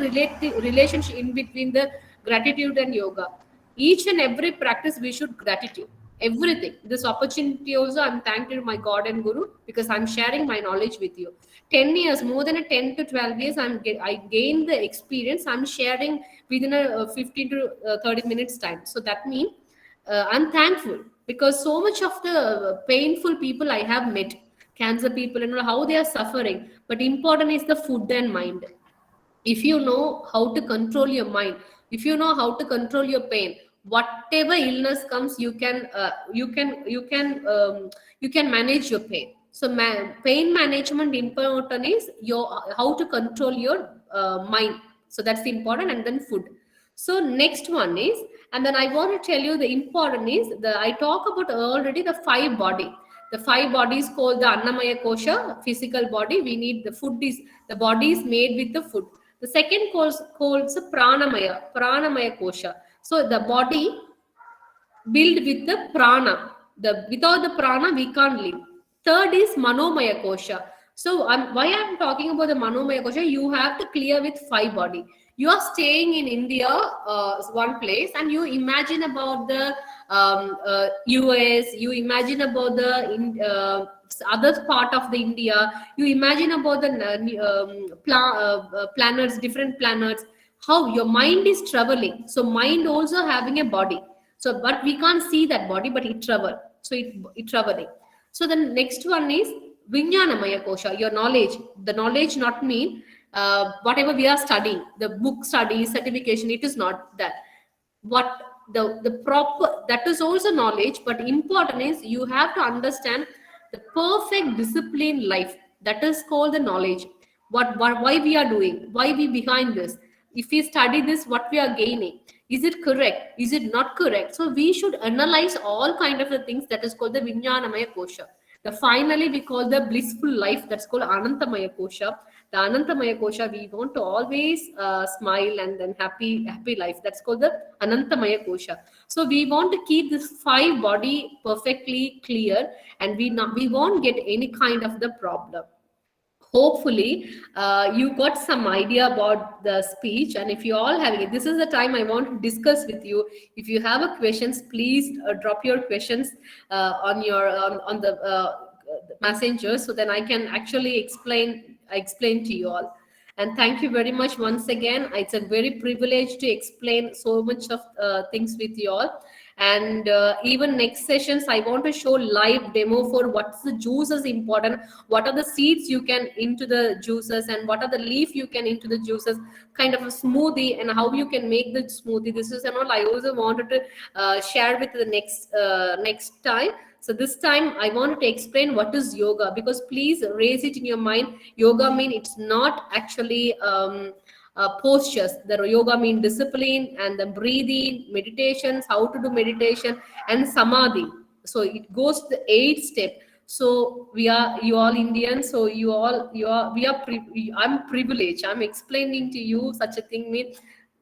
relationship in between the gratitude and yoga? Each and every practice we should gratitude everything. This opportunity also, I'm thankful to my God and Guru, because I'm sharing my knowledge with you. 10 years, more than a 10 to 12 years, I gained the experience. I'm sharing within a 15 to 30 minutes time. So that means I'm thankful, because so much of the painful people I have met, cancer people, and how they are suffering. But important is the food and mind. If you know how to control your mind, if you know how to control your pain, whatever illness comes, you can manage your pain. So pain management important is your how to control your mind. So that's important. And then food. So next one is, and then I want to tell you the important is, the I talk about already the five body. The five bodies called the Annamaya Kosha, physical body. We need the food is, the body is made with the food. The second called the Pranamaya Kosha. So the body built with the prana. Without the prana we can't live. Third is Manomaya Kosha. So why I'm talking about the Manomaya Kosha, you have to clear with 5 body. You are staying in India, one place, and you imagine about the US, you imagine about the other part of the India, you imagine about the planets, different planets, how your mind is traveling. So mind also having a body. So, but we can't see that body, but it travel. So it traveling. So the next one is Vijnanamaya Kosha, your knowledge. The knowledge not mean whatever we are studying, the book study, certification, it is not that. What the proper, that is also knowledge, but important is you have to understand the perfect disciplined life. That is called the knowledge. What why we are doing, why we behind this. If we study this, what we are gaining, is it correct, is it not correct? So we should analyze all kind of the things. That is called the Vijnanamaya Kosha. The finally we call the blissful life, that's called Anantamaya Kosha. The Anantamaya Kosha, we want to always smile and then happy life. That's called the Anantamaya Kosha. So we want to keep this 5 body perfectly clear, and we won't get any kind of the problem. Hopefully you got some idea about the speech, and if you all having it, this is the time I want to discuss with you. If you have a questions, please drop your questions on your on the messenger, so then I can actually explain to you all. And thank you very much once again. It's a very privilege to explain so much of things with you all. And even next sessions, I want to show live demo for what's the juices important, what are the seeds you can into the juices, and what are the leaf you can into the juices, kind of a smoothie, and how you can make the smoothie. This is all I also wanted to share with the next time. So this time I wanted to explain what is yoga, because please raise it in your mind. Yoga mean it's not actually postures. The yoga mean discipline, and the breathing, meditations, how to do meditation, and samadhi. So it goes to the 8th step. So you all Indians, so I'm privileged, I'm explaining to you such a thing mean.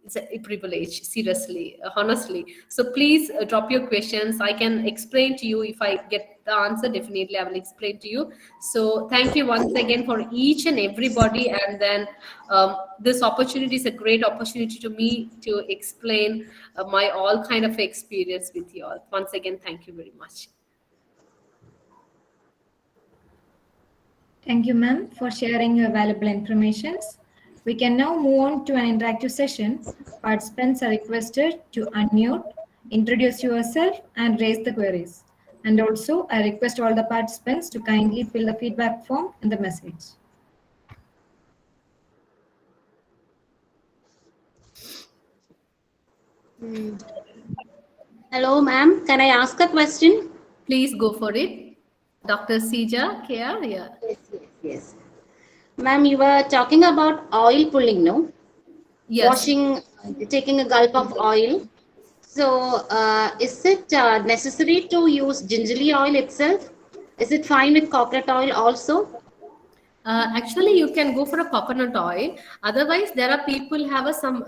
It's a privilege, seriously, honestly. So please drop your questions. I can explain to you. If I get the answer, definitely I will explain to you. So thank you once again for each and everybody. And then this opportunity is a great opportunity to me to explain my all kind of experience with you all. Once again, thank you very much. Thank you, ma'am, for sharing your valuable information. We can now move on to an interactive session. Participants are requested to unmute, introduce yourself, and raise the queries. And also, I request all the participants to kindly fill the feedback form in the message. Hello, ma'am. Can I ask a question? Please go for it. Dr. Sija, Kia, yeah. Yes. Ma'am, you were talking about oil pulling, no? Yes. Washing, taking a gulp of oil. So, is it necessary to use gingerly oil itself? Is it fine with coconut oil also? Actually, you can go for a coconut oil. Otherwise, there are people have a some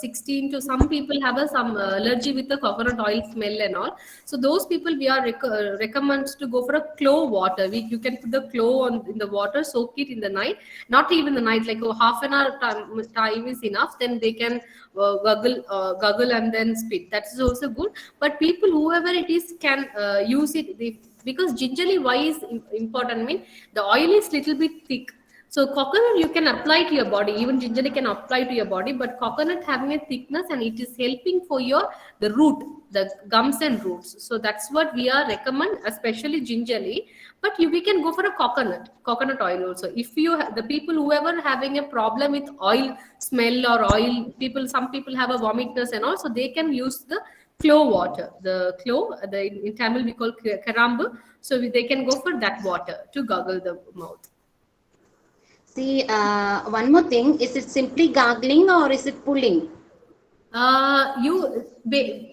16 to some people have a some allergy with the coconut oil smell and all. So those people we are recommend to go for a clove water. You can put the clove in the water, soak it in the night. Not even the night, like half an hour time is enough. Then they can guggle and then spit. That is also good. But people whoever it is can use it. Because gingerly why is important, I mean the oil is little bit thick. So coconut you can apply to your body, even gingerly can apply to your body, but coconut having a thickness and it is helping for the root, the gums and roots. So that's what we are recommend, especially gingerly. But we can go for a coconut oil also. If you the people whoever having a problem with oil smell or oil people, some people have a vomitness and also they can use the clove water. The clove, in Tamil we call karambu. So they can go for that water to gargle the mouth. See, one more thing, is it simply gargling or is it pulling?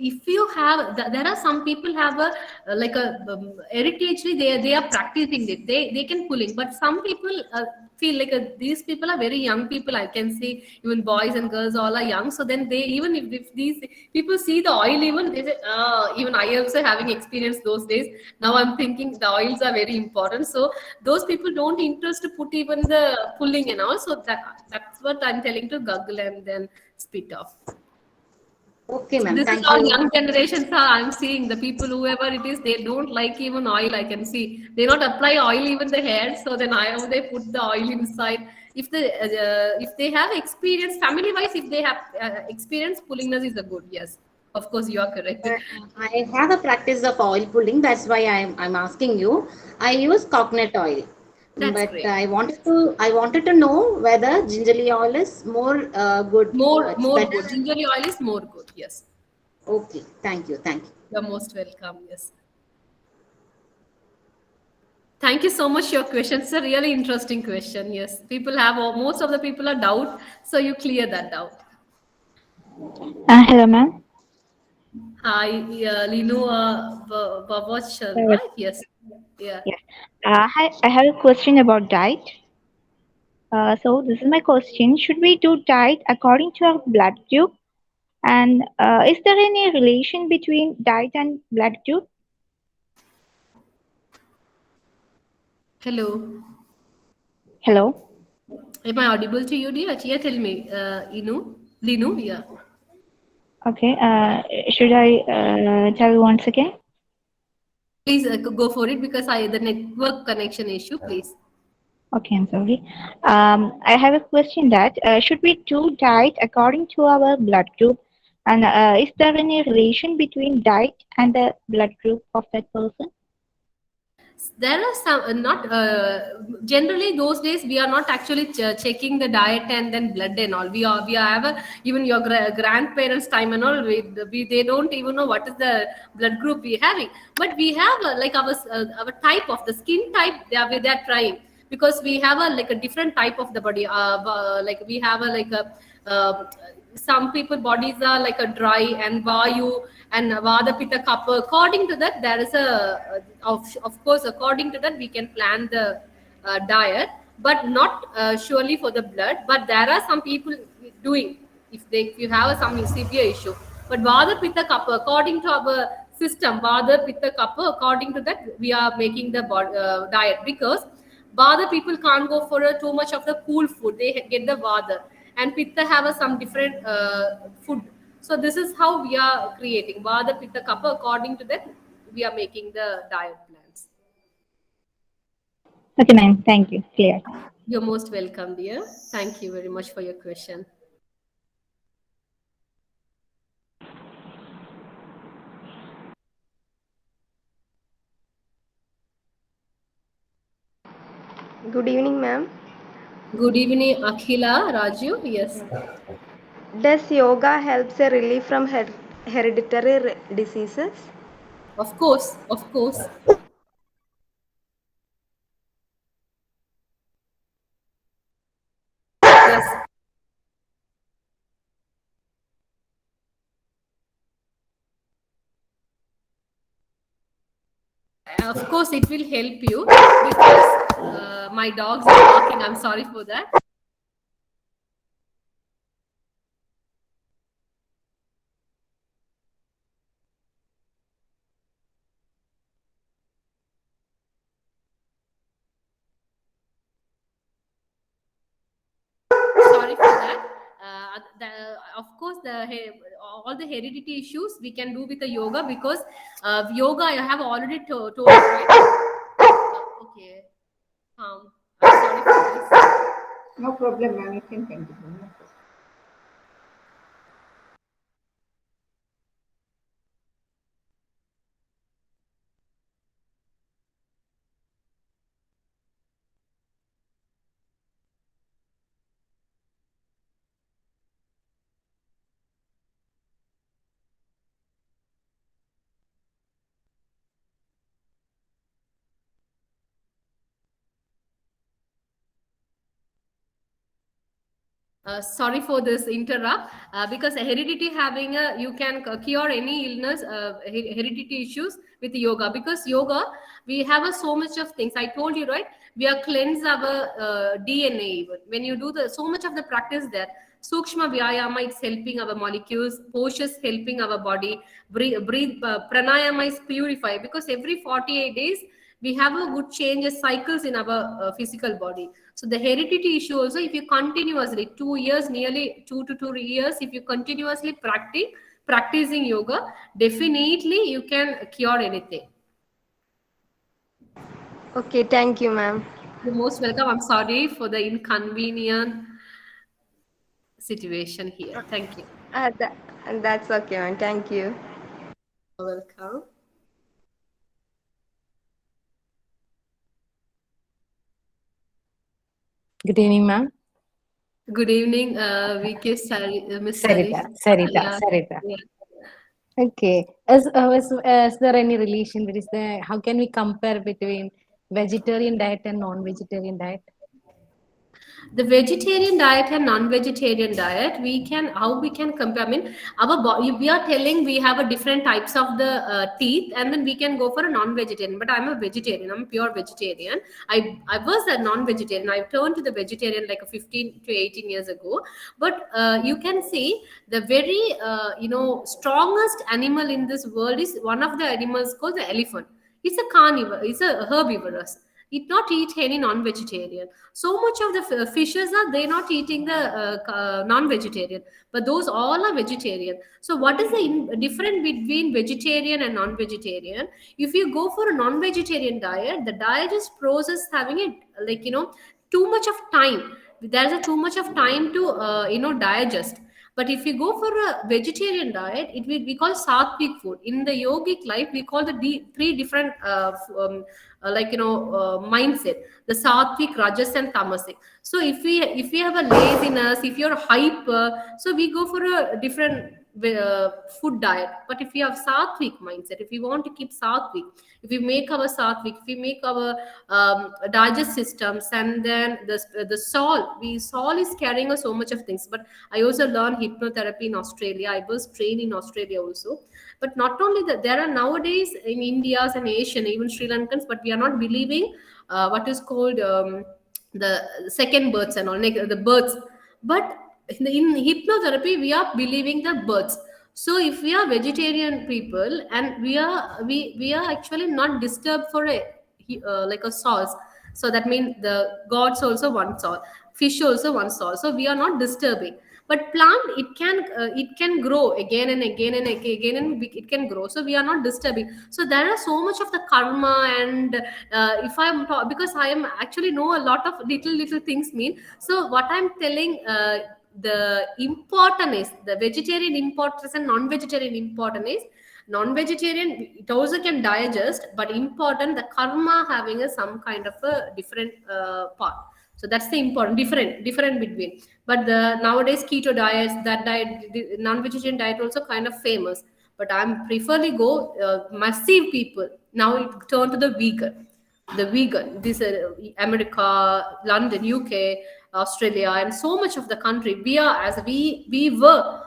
If you have there are some people have a like a heritagely they are practicing it, they can pulling, but some people feel like these people are very young people. I can see even boys and girls all are young, so then they even if these people see the oil, even they say, even I also having experienced those days. Now I'm thinking the oils are very important, so those people don't interest to put even the pulling and all. So that's what I'm telling to guggle and then spit off. Okay, So ma'am. this is Thank all you. young generations are. I'm seeing the people, whoever it is, they don't like even oil. I can see they not apply oil even the hair. So then I how they put the oil inside. If they have experience family wise, if they have experience, pullingness is a good. Yes, of course you are correct. I have a practice of oil pulling. That's why I'm asking you. I use coconut oil, That's but great. I wanted to know whether gingerly oil is more good. It's More better. good. Gingerly oil is more good. Yes, Okay. Thank you. Thank you. you're most welcome. Yes. Thank you so much for your question. It's a really interesting question. Yes, people have most of the people are doubt, so you clear that doubt. Hello, ma'am. Hi, yeah, Linu Vavachan, Yes. right? Yes. Yeah. Yes. Hi, I have a question about diet. So this is my question. Should we do diet according to our blood group? And is there any relation between diet and blood group? Hello. Hello. Am I audible to you, dear? Yeah, tell me. Linu, yeah. Okay. Should I tell once again? Please go for it because I the network connection issue, please. Okay, I'm sorry. I have a question that should we do diet according to our blood group? And is there any relation between diet and the blood group of that person? There are some not generally those days we are not actually checking the diet and then blood and all. We are have a, even your grandparents time and all, we they don't even know what is the blood group we having, but we have like our type of the skin type they are trying, because we have a like a different type of the body, like we have a like a some people bodies are like a dry and vayu and vada pitta kapha. According to that there is of course according to that we can plan the diet, but not surely for the blood, but there are some people doing if you have some severe issue. But vada pitta kapha, according to our system, vada pitta kapha, according to that we are making the diet, because Vada people can't go for too much of the cool food. They get the Vada. And Pitta have some different food. So this is how we are creating Vada Pitta Kapha. According to that, we are making the diet plans. Okay, ma'am. Thank you. Clear. You're most welcome, dear. Thank you very much for your question. Good evening, ma'am. Good evening, Akhila, Raju. Yes, Does yoga helps a relief from hereditary diseases? of course, of course. Yes, of course, it will help you because my dogs are barking. I'm sorry for that. Sorry for that. Of course, all the heredity issues we can do with the yoga, because yoga I have already told you, right? Okay. I'm sorry for this. No problem, ma'am. You can continue. Sorry for this interrupt, because heredity having a, you can cure any illness, heredity issues with yoga, because yoga we have so much of things. I told you, right? We are cleanse our DNA. Even when you do the so much of the practice there, sukshma vyayama is helping our molecules, poshes helping our body, breathe, pranayama is purify, because every 48 days we have a good changes cycles in our physical body. So the heredity issue also, if you continuously 2 years, nearly 2 to 2 years, if you continuously practicing yoga, definitely you can cure anything. Okay, thank you, ma'am. You're most welcome. I'm sorry for the inconvenient situation here. Thank you. That, that's okay, ma'am. Thank you. You're welcome. Good evening, ma'am. Good evening, VK Miss Sarita, Sarif. Sarita, Yeah, Sarita. yeah. Okay. Is there any relation? There is there. How can we compare between vegetarian diet and non-vegetarian diet? The vegetarian diet and non-vegetarian diet, we can, how we can compare, I mean, our body, we are telling we have a different types of the teeth, and then we can go for a non-vegetarian. But I'm a vegetarian, I'm a pure vegetarian. I was a non-vegetarian, I turned to the vegetarian like a 15 to 18 years ago. But you can see the very strongest animal in this world is one of the animals called the elephant. It's a carnivore, it's a herbivorous. It not eat any non-vegetarian. So much of the fishes are they not eating the non-vegetarian, but those all are vegetarian. So what is the difference between vegetarian and non-vegetarian? If you go for a non-vegetarian diet, the digest process having it like too much of time. There's a too much of time to digest. But if you go for a vegetarian diet, it will we call sattvic food. In the yogic life, we call the three different mindset: the sattvic, rajas, and tamasic. So if we have a laziness, if you're hyper, so we go for a different uh, food diet. But if we have sattvic mindset, if we want to keep sattvic, if we make our sattvic, if we make our digest systems, and then the soul is carrying us so much of things. But I also learned hypnotherapy in Australia. I was trained in Australia also. But not only that, there are nowadays in India's and Asian, even Sri Lankans, but we are not believing what is called the second births and all, like the births. But in hypnotherapy, we are believing the births. So if we are vegetarian people, and we are actually not disturbed for a like a source. So that means the gods also one soul, fish also one soul. So we are not disturbing. But plant, it can grow again and again and again, and it can grow. So we are not disturbing. So there are so much of the karma. And if I'm because I am actually know a lot of little things mean. So what I'm telling, the important is the vegetarian importance and non-vegetarian important is, non-vegetarian it also can digest, but important the karma having a some kind of a different part. So that's the important different between. But the nowadays keto diets, that diet, the non-vegetarian diet also kind of famous. But I'm preferably go massive people now it turn to the vegan, this America, London, UK, Australia, and so much of the country, we are as we were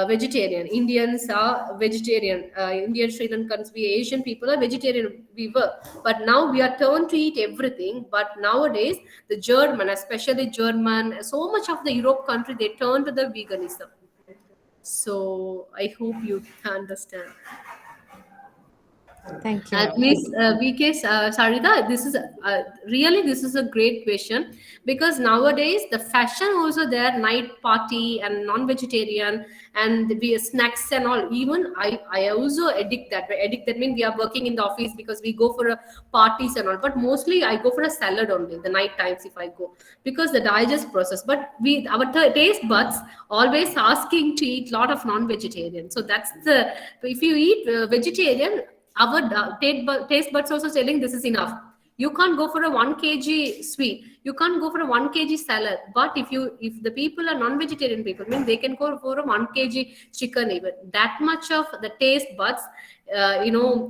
vegetarian. Indians are vegetarian. Indian, Sri Lankans, we Asian people are vegetarian. We were, but now we are turned to eat everything. But nowadays, the German, especially German, so much of the Europe country, they turn to the veganism. So I hope you understand. Thank you, And ma'am. Miss VK Sarita, this is a great question, because nowadays the fashion also there, night party and non-vegetarian, and we snacks and all. Even I also addict that. Addict that means we are working in the office because we go for a parties and all. But mostly I go for a salad only the night times if I go, because the digest process. But we our taste buds always asking to eat lot of non-vegetarian. So that's the, if you eat vegetarian, our taste buds also telling this is enough. You can't go for a 1 kg sweet, you can't go for a 1 kg salad. But if the people are non-vegetarian people, mean they can go for a 1 kg chicken. Even that much of the taste buds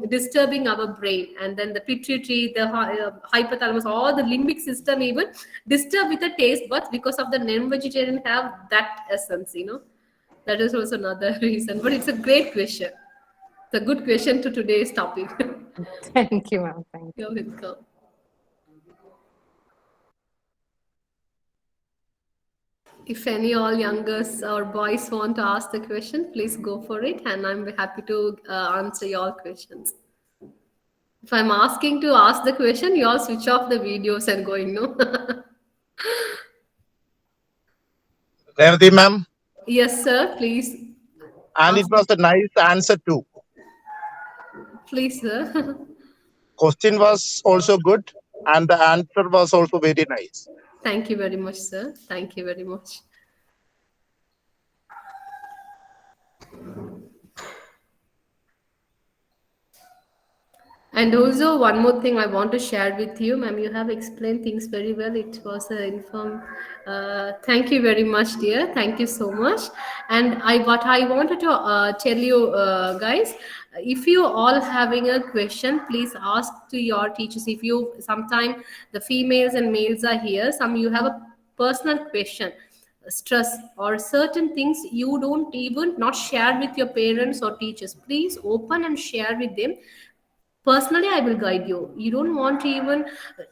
disturbing our brain, and then the pituitary, the hypothalamus, all the limbic system even disturb with the taste buds because of the non-vegetarian have that essence. That is also another reason. But it's a great question. It's a good question to today's topic. Thank you, ma'am. Thank you. You're welcome. If any all youngers or boys want to ask the question, please go for it, and I'm happy to answer your questions. If I'm asking to ask the question, you all switch off the videos and going, no? Revathy ma'am, Yes, sir. Please and it ask. was a nice answer too. Please, sir. Question was also good, and the answer was also very nice. Thank you very much, sir. Thank you very much. And also one more thing I want to share with you, ma'am. You have explained things very well. It was an inform. Thank you very much, dear. Thank you so much. And what I wanted to tell you, guys, if you all having a question, please ask to your teachers. If you sometime the females and males are here, some you have a personal question, stress or certain things you don't even not share with your parents or teachers, please open and share with them. Personally, I will guide you. You don't want to even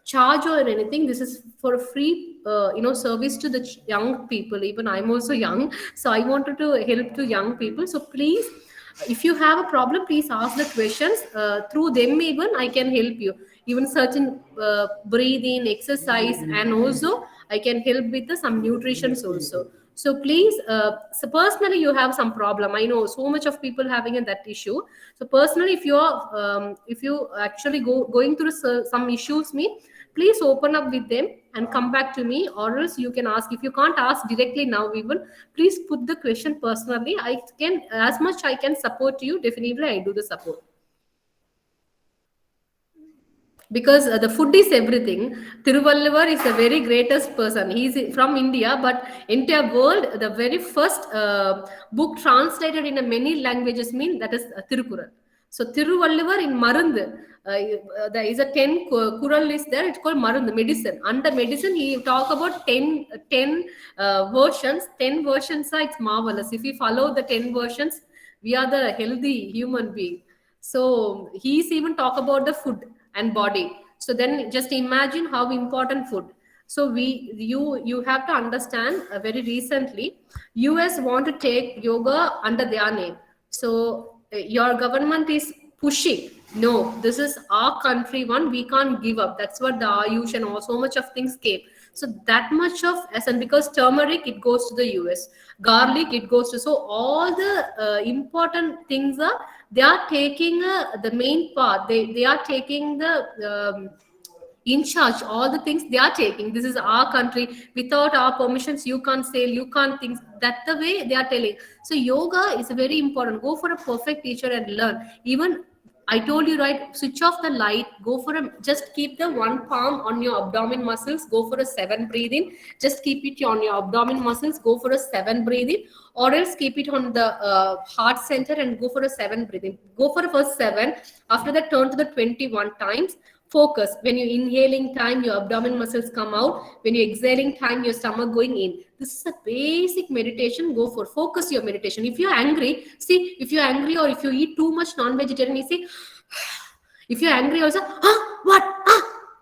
charge or anything. This is for a free service to the young people. Even I'm also young, so I wanted to help to young people. So please, if you have a problem, please ask the questions. Through them even I can help you, even certain breathing exercise, and also I can help with some nutritions also. So please, so personally you have some problem. I know so much of people having that issue. So personally, if you actually going through some issues, please open up with them and come back to me, or else you can ask. If you can't ask directly now even, please put the question personally. I can, as much I can support you, definitely I do the support. Because the food is everything. Tiruvalluvar is the very greatest person. He is from India, but entire world, the very first book translated in many languages mean that is Tirukural. So Tiruvalluvar in Marundu, there is a 10 kural is there. It's called Marundu, medicine. Under medicine, he talk about 10 versions. 10 versions are, it's marvelous. If we follow the 10 versions, we are the healthy human being. So he's even talk about the food and body. So then just imagine how important food. So you have to understand, very recently US want to take yoga under their name. So your government is pushing, no, this is our country one, we can't give up. That's what the Ayush and all so much of things came. So that much of essence, because turmeric it goes to the US, garlic it goes to, so all the important things are, they are taking the main part. They are taking the in charge. All the things they are taking. This is our country. Without our permissions, you can't sail, you can't think. That the way they are telling. So yoga is very important. Go for a perfect teacher and learn. Even I told you, right, switch off the light, go for a, just keep the one palm on your abdomen muscles, go for a 7 breathing, just keep it on your abdomen muscles, go for a 7 breathing, or else keep it on the heart center and go for a 7 breathing. Go for a first 7, after that turn to the 21 times. Focus. When you inhaling time, your abdomen muscles come out. When you exhaling time, your stomach going in. This is a basic meditation. Go for, focus your meditation. If you're angry, see, if you're angry or if you eat too much non-vegetarian, you see, if you're angry also, what?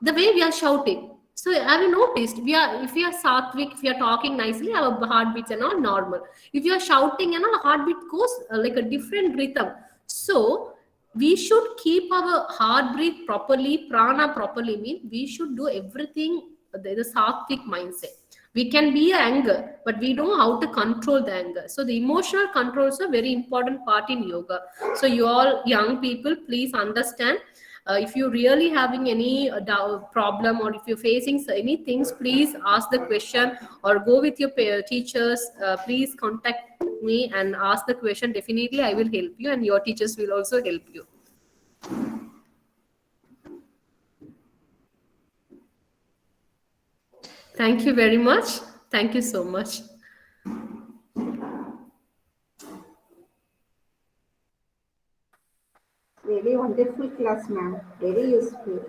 The way we are shouting. So have you noticed? If we are sattvic, if we are talking nicely, our heartbeats are not normal. If you are shouting, our heartbeat goes like a different rhythm. So we should keep our heart breathe properly, prana properly. Mean we should do everything the sattvic mindset. We can be anger, but we know how to control the anger. So the emotional control is a very important part in yoga. So you all young people, please understand. If you're really having any problem, or if you're facing any things, please ask the question or go with your teachers. Please contact me and ask the question. Definitely I will help you, and your teachers will also help you. Thank you very much. Thank you so much. wonderful class, ma'am. Very useful.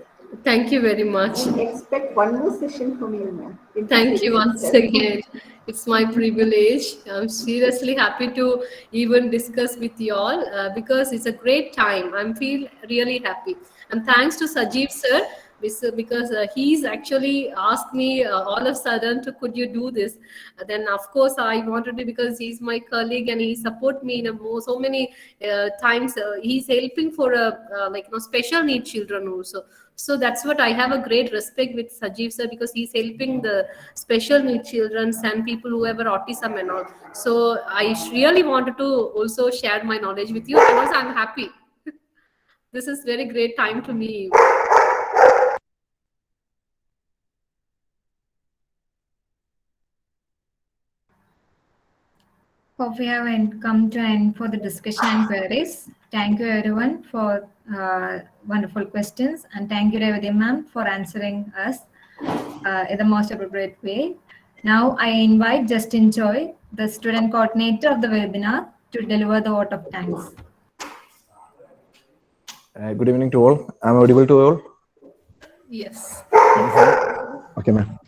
Thank you very much. We expect one more session from you, ma'am, in the Thank you series once itself. again. It's my privilege. I'm seriously happy to even discuss with you all because it's a great time. I feel really happy. And thanks to Sajeev sir because he's actually asked me all of a sudden to could you do this? Then of course I wanted to because he's my colleague and he support me in so many times. He's helping for special need children also. So that's what I have a great respect with Sajeev sir because he's helping the special need children and people who have autism and all. So I really wanted to also share my knowledge with you and also I'm happy. This is very great time to me. Hope we have come to an end for the discussion and queries. Thank you everyone for wonderful questions and thank you Revathy ma'am for answering us in the most appropriate way. Now I invite Justin Choi, the student coordinator of the webinar, to deliver the vote of thanks. Good evening to all. I'm audible to all? Yes. Okay, ma'am.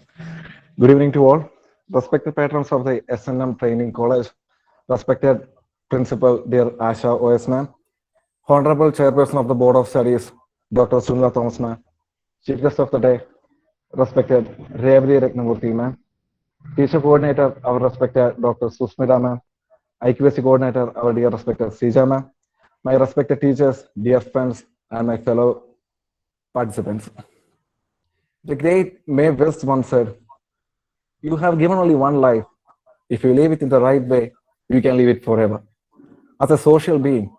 Good evening to all. Respected patrons of the S&M Training College, respected Principal, dear Asha OS ma'am, Honorable Chairperson of the Board of Studies, Dr. Sunila Thomas ma'am, Chief Guest of the Day, respected Revathy Rathnamoorthy ma'am, Teacher Coordinator, our respected Dr. Susmita ma'am, IQSC Coordinator, our dear respected Sija ma'am, my respected teachers, dear friends, and my fellow participants. The great Mae West once said, "You have given only one life. If you live it in the right way, you can live it forever." As a social being,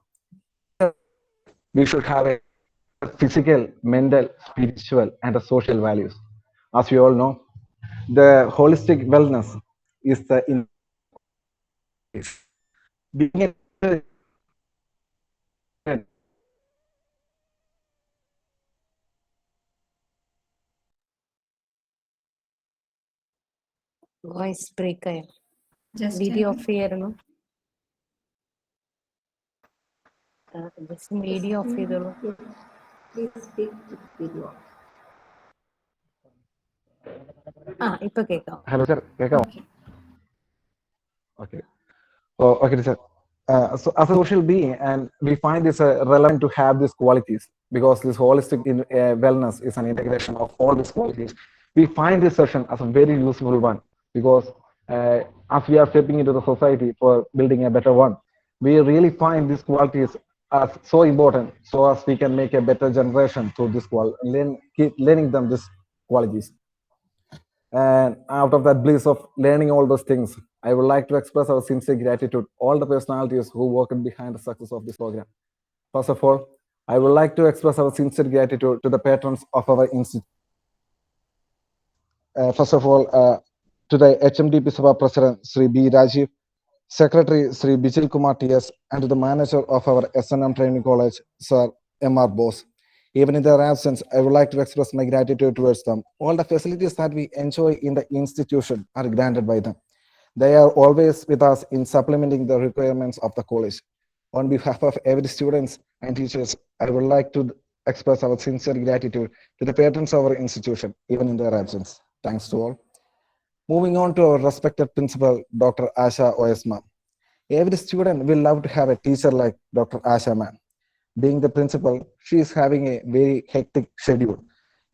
we should have a physical, mental, spiritual, and a social values. As we all know, the holistic wellness is the being a Voice break. Just Video a off ചെയ്യണം. Just media off ചെയ്തോളൂ. Please speak with video. ഇപ്പൊ കേൾക്കാം. Hello, sir. okay. Okay. Oh, okay, sir. So as a social being, and we find this relevant to have these qualities because this holistic wellness is an integration of all these qualities. We find this session as a very useful one because as we are stepping into the society for building a better one, we really find these qualities as so important so as we can make a better generation through this keep learning them these qualities. And out of that bliss of learning all those things, I would like to express our sincere gratitude to all the personalities who worked behind the success of this program. First of all, I would like to express our sincere gratitude to the patrons of our institute. First of all, to the HMDP Sabha President, Sri B. Rajiv, Secretary, Sri Bijil Kumar TS, and to the manager of our S&M Training College, Sir M.R. Bose. Even in their absence, I would like to express my gratitude towards them. All the facilities that we enjoy in the institution are granted by them. They are always with us in supplementing the requirements of the college. On behalf of every students and teachers, I would like to express our sincere gratitude to the patrons of our institution, even in their absence. Thanks to all. Moving on to our respected principal, Dr. Asha OS ma'am. Every student will love to have a teacher like Dr. Asha ma'am. Being the principal, she is having a very hectic schedule.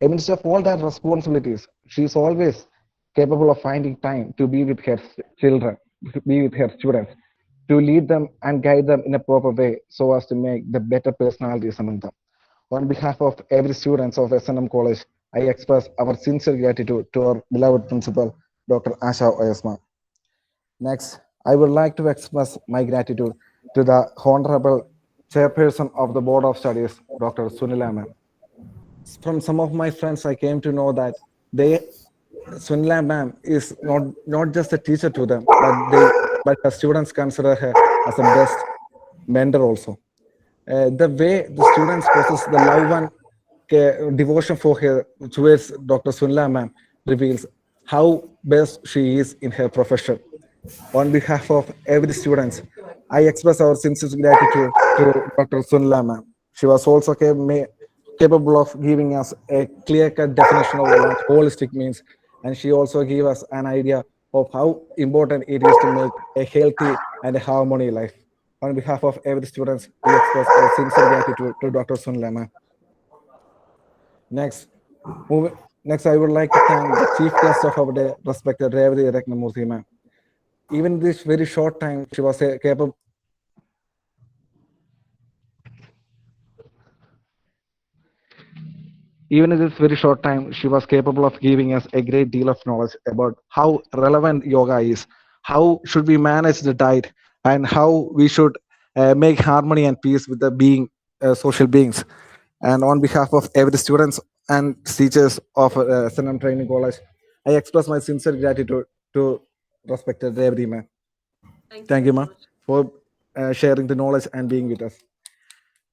Amidst of all that responsibilities, she is always capable of finding time to be with her children, to be with her students, to lead them and guide them in a proper way so as to make the better personalities among them. On behalf of every student of S&M College, I express our sincere gratitude to our beloved principal, Dr. Asha Oyasma. Next, I would like to express my gratitude to the Honorable Chairperson of the Board of Studies, Dr. Sunila ma'am. From some of my friends, I came to know that Sunila ma'am is not just a teacher to them, but her students consider her as a best mentor also. The way the students possess the love and devotion for her towards Dr. Sunila ma'am reveals how best she is in her profession. On behalf of every student, I express our sincere gratitude to Dr. Sunila ma'am. She was also capable of giving us a clear-cut definition of what holistic means, and she also gave us an idea of how important it is to make a healthy and a harmony life. On behalf of every student, we express our sincere gratitude to Dr. Sunlema. Next, next, I would like to thank the chief guest of our day, respected Revathy Rathnamoorthy ma'am. Even this very short time, she was capable. Even in this very short time, she was capable of giving us a great deal of knowledge about how relevant yoga is, how should we manage the diet, and how we should make harmony and peace with the social beings. And on behalf of every students and teachers of SNM Training College, I express my sincere gratitude to respected Revathy ma'am. Thank you, ma'am, for sharing the knowledge and being with us.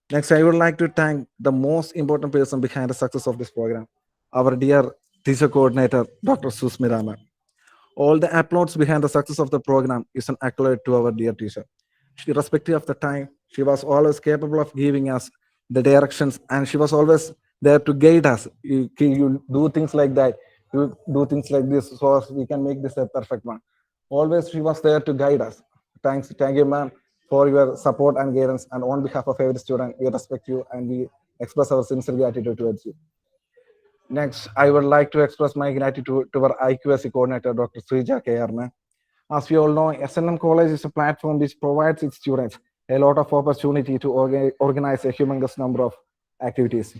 Next, I would like to thank the most important person behind the success of this program, our dear teacher coordinator, Dr. Susmita ma'am. All the applause behind the success of the program is an accolade to our dear teacher. She, irrespective of the time, she was always capable of giving us the directions, and she was always there to guide us. You do things like that, you do things like this, so as we can make this a perfect one. Always, she was there to guide us. Thank you, ma'am, for your support and guidance. And on behalf of every student, we respect you and we express our sincere gratitude towards you. Next, I would like to express my gratitude to our IQSC coordinator, Dr. Srija K.R. As we all know, SNM College is a platform which provides its students a lot of opportunity to organize a humongous number of activities.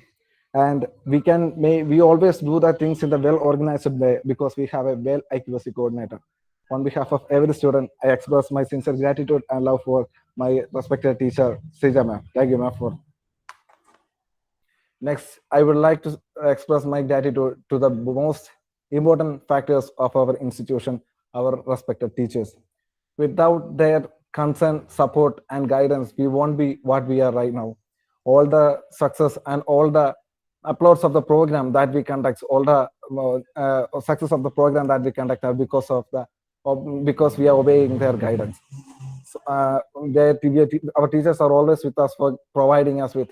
And we always do the things in the well-organized way because we have a well IQSC coordinator. On behalf of every student, I express my sincere gratitude and love for my respected teacher, Srija ma'am. Thank you, ma'am, for. Next, I would like to express my gratitude to the most important factors of our institution, our respected teachers. Without their concern, support, and guidance, we won't be what we are right now. All the success and all the applause of the program that we conduct, all the success of the program that we conduct are because we are obeying their guidance. So, our teachers are always with us for providing us with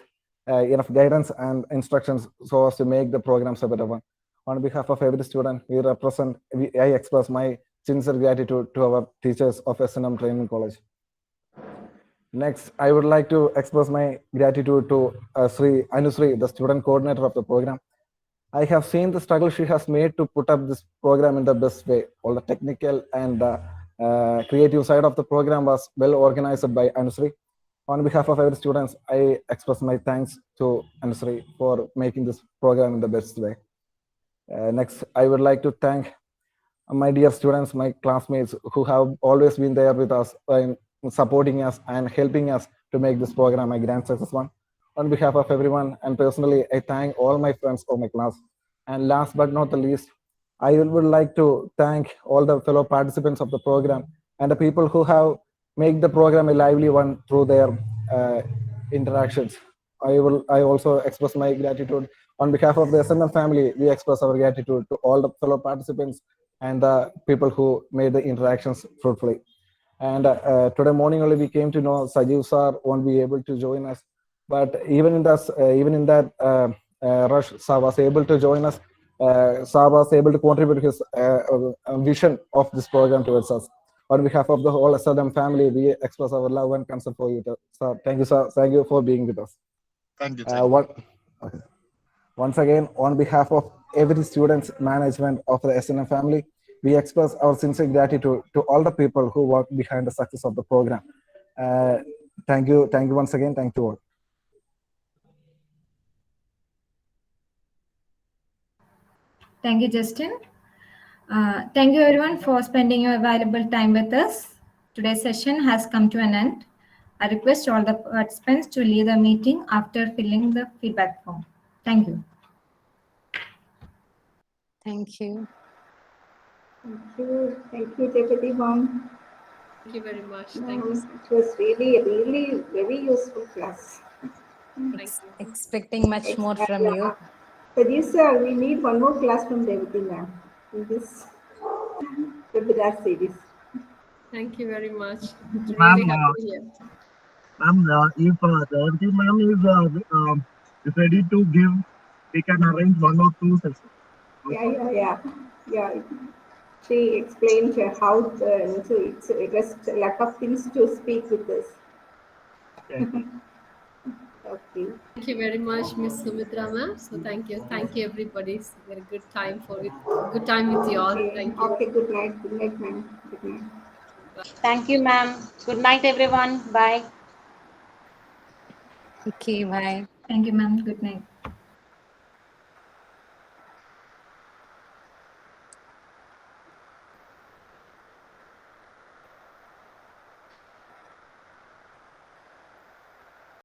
enough guidance and instructions so as to make the programs a better one. On behalf of every student, I express my sincere gratitude to our teachers of SNM Training College. Next, I would like to express my gratitude to Sri Anusri, the student coordinator of the program. I have seen the struggle she has made to put up this program in the best way. All the technical and creative side of the program was well organized by Anusri. On behalf of every students, I express my thanks to Anusri for making this program in the best way. Next, I would like to thank my dear students, my classmates who have always been there with us, supporting us and helping us to make this program a grand success one. On behalf of everyone and personally, I thank all my friends of my class. And last but not the least, I would like to thank all the fellow participants of the program and the people who have made the program a lively one through their interactions. I also express my gratitude on behalf of the SNM family. We express our gratitude to all the fellow participants and the people who made the interactions fruitfully. And today morning only we came to know Sajeev sir won't be able to join us, but even in that rush, sir was able to join us. Sir was able to contribute his vision of this program towards us. On behalf of the whole SNM family, we express our love and concern for you, sir. Thank you, sir. Thank you for being with us. Thank you. Okay. Once again, on behalf of every student's management of the SNM family, we express our sincere gratitude to all the people who work behind the success of the program. Thank you once again. Thank you all. Thank you, Justin. Thank you, everyone, for spending your valuable time with us. Today's session has come to an end. I request all the participants to leave the meeting after filling the feedback form. Thank you. Thank you. Thank you, Deputy Mom. Thank you very much. Thank you. It was really very useful class. Expecting much more from you. Producer, we need one more class from Deputy ma'am in this webinar series. Thank you very much. Really happy here. Ma'am, if the ma'am is ready to give, we can arrange 1 or 2 sessions. Yeah. She explained how so it's just a lot of things to speak with us. Okay. Okay. Thank you very much, Miss Sumitra ma'am. So thank you everybody. It's a very good time good time with you all. Thank you. Okay, good night, ma'am. Good night. Thank you, ma'am. Good night, everyone. Bye. Okay, bye. Thank you, ma'am. Good night.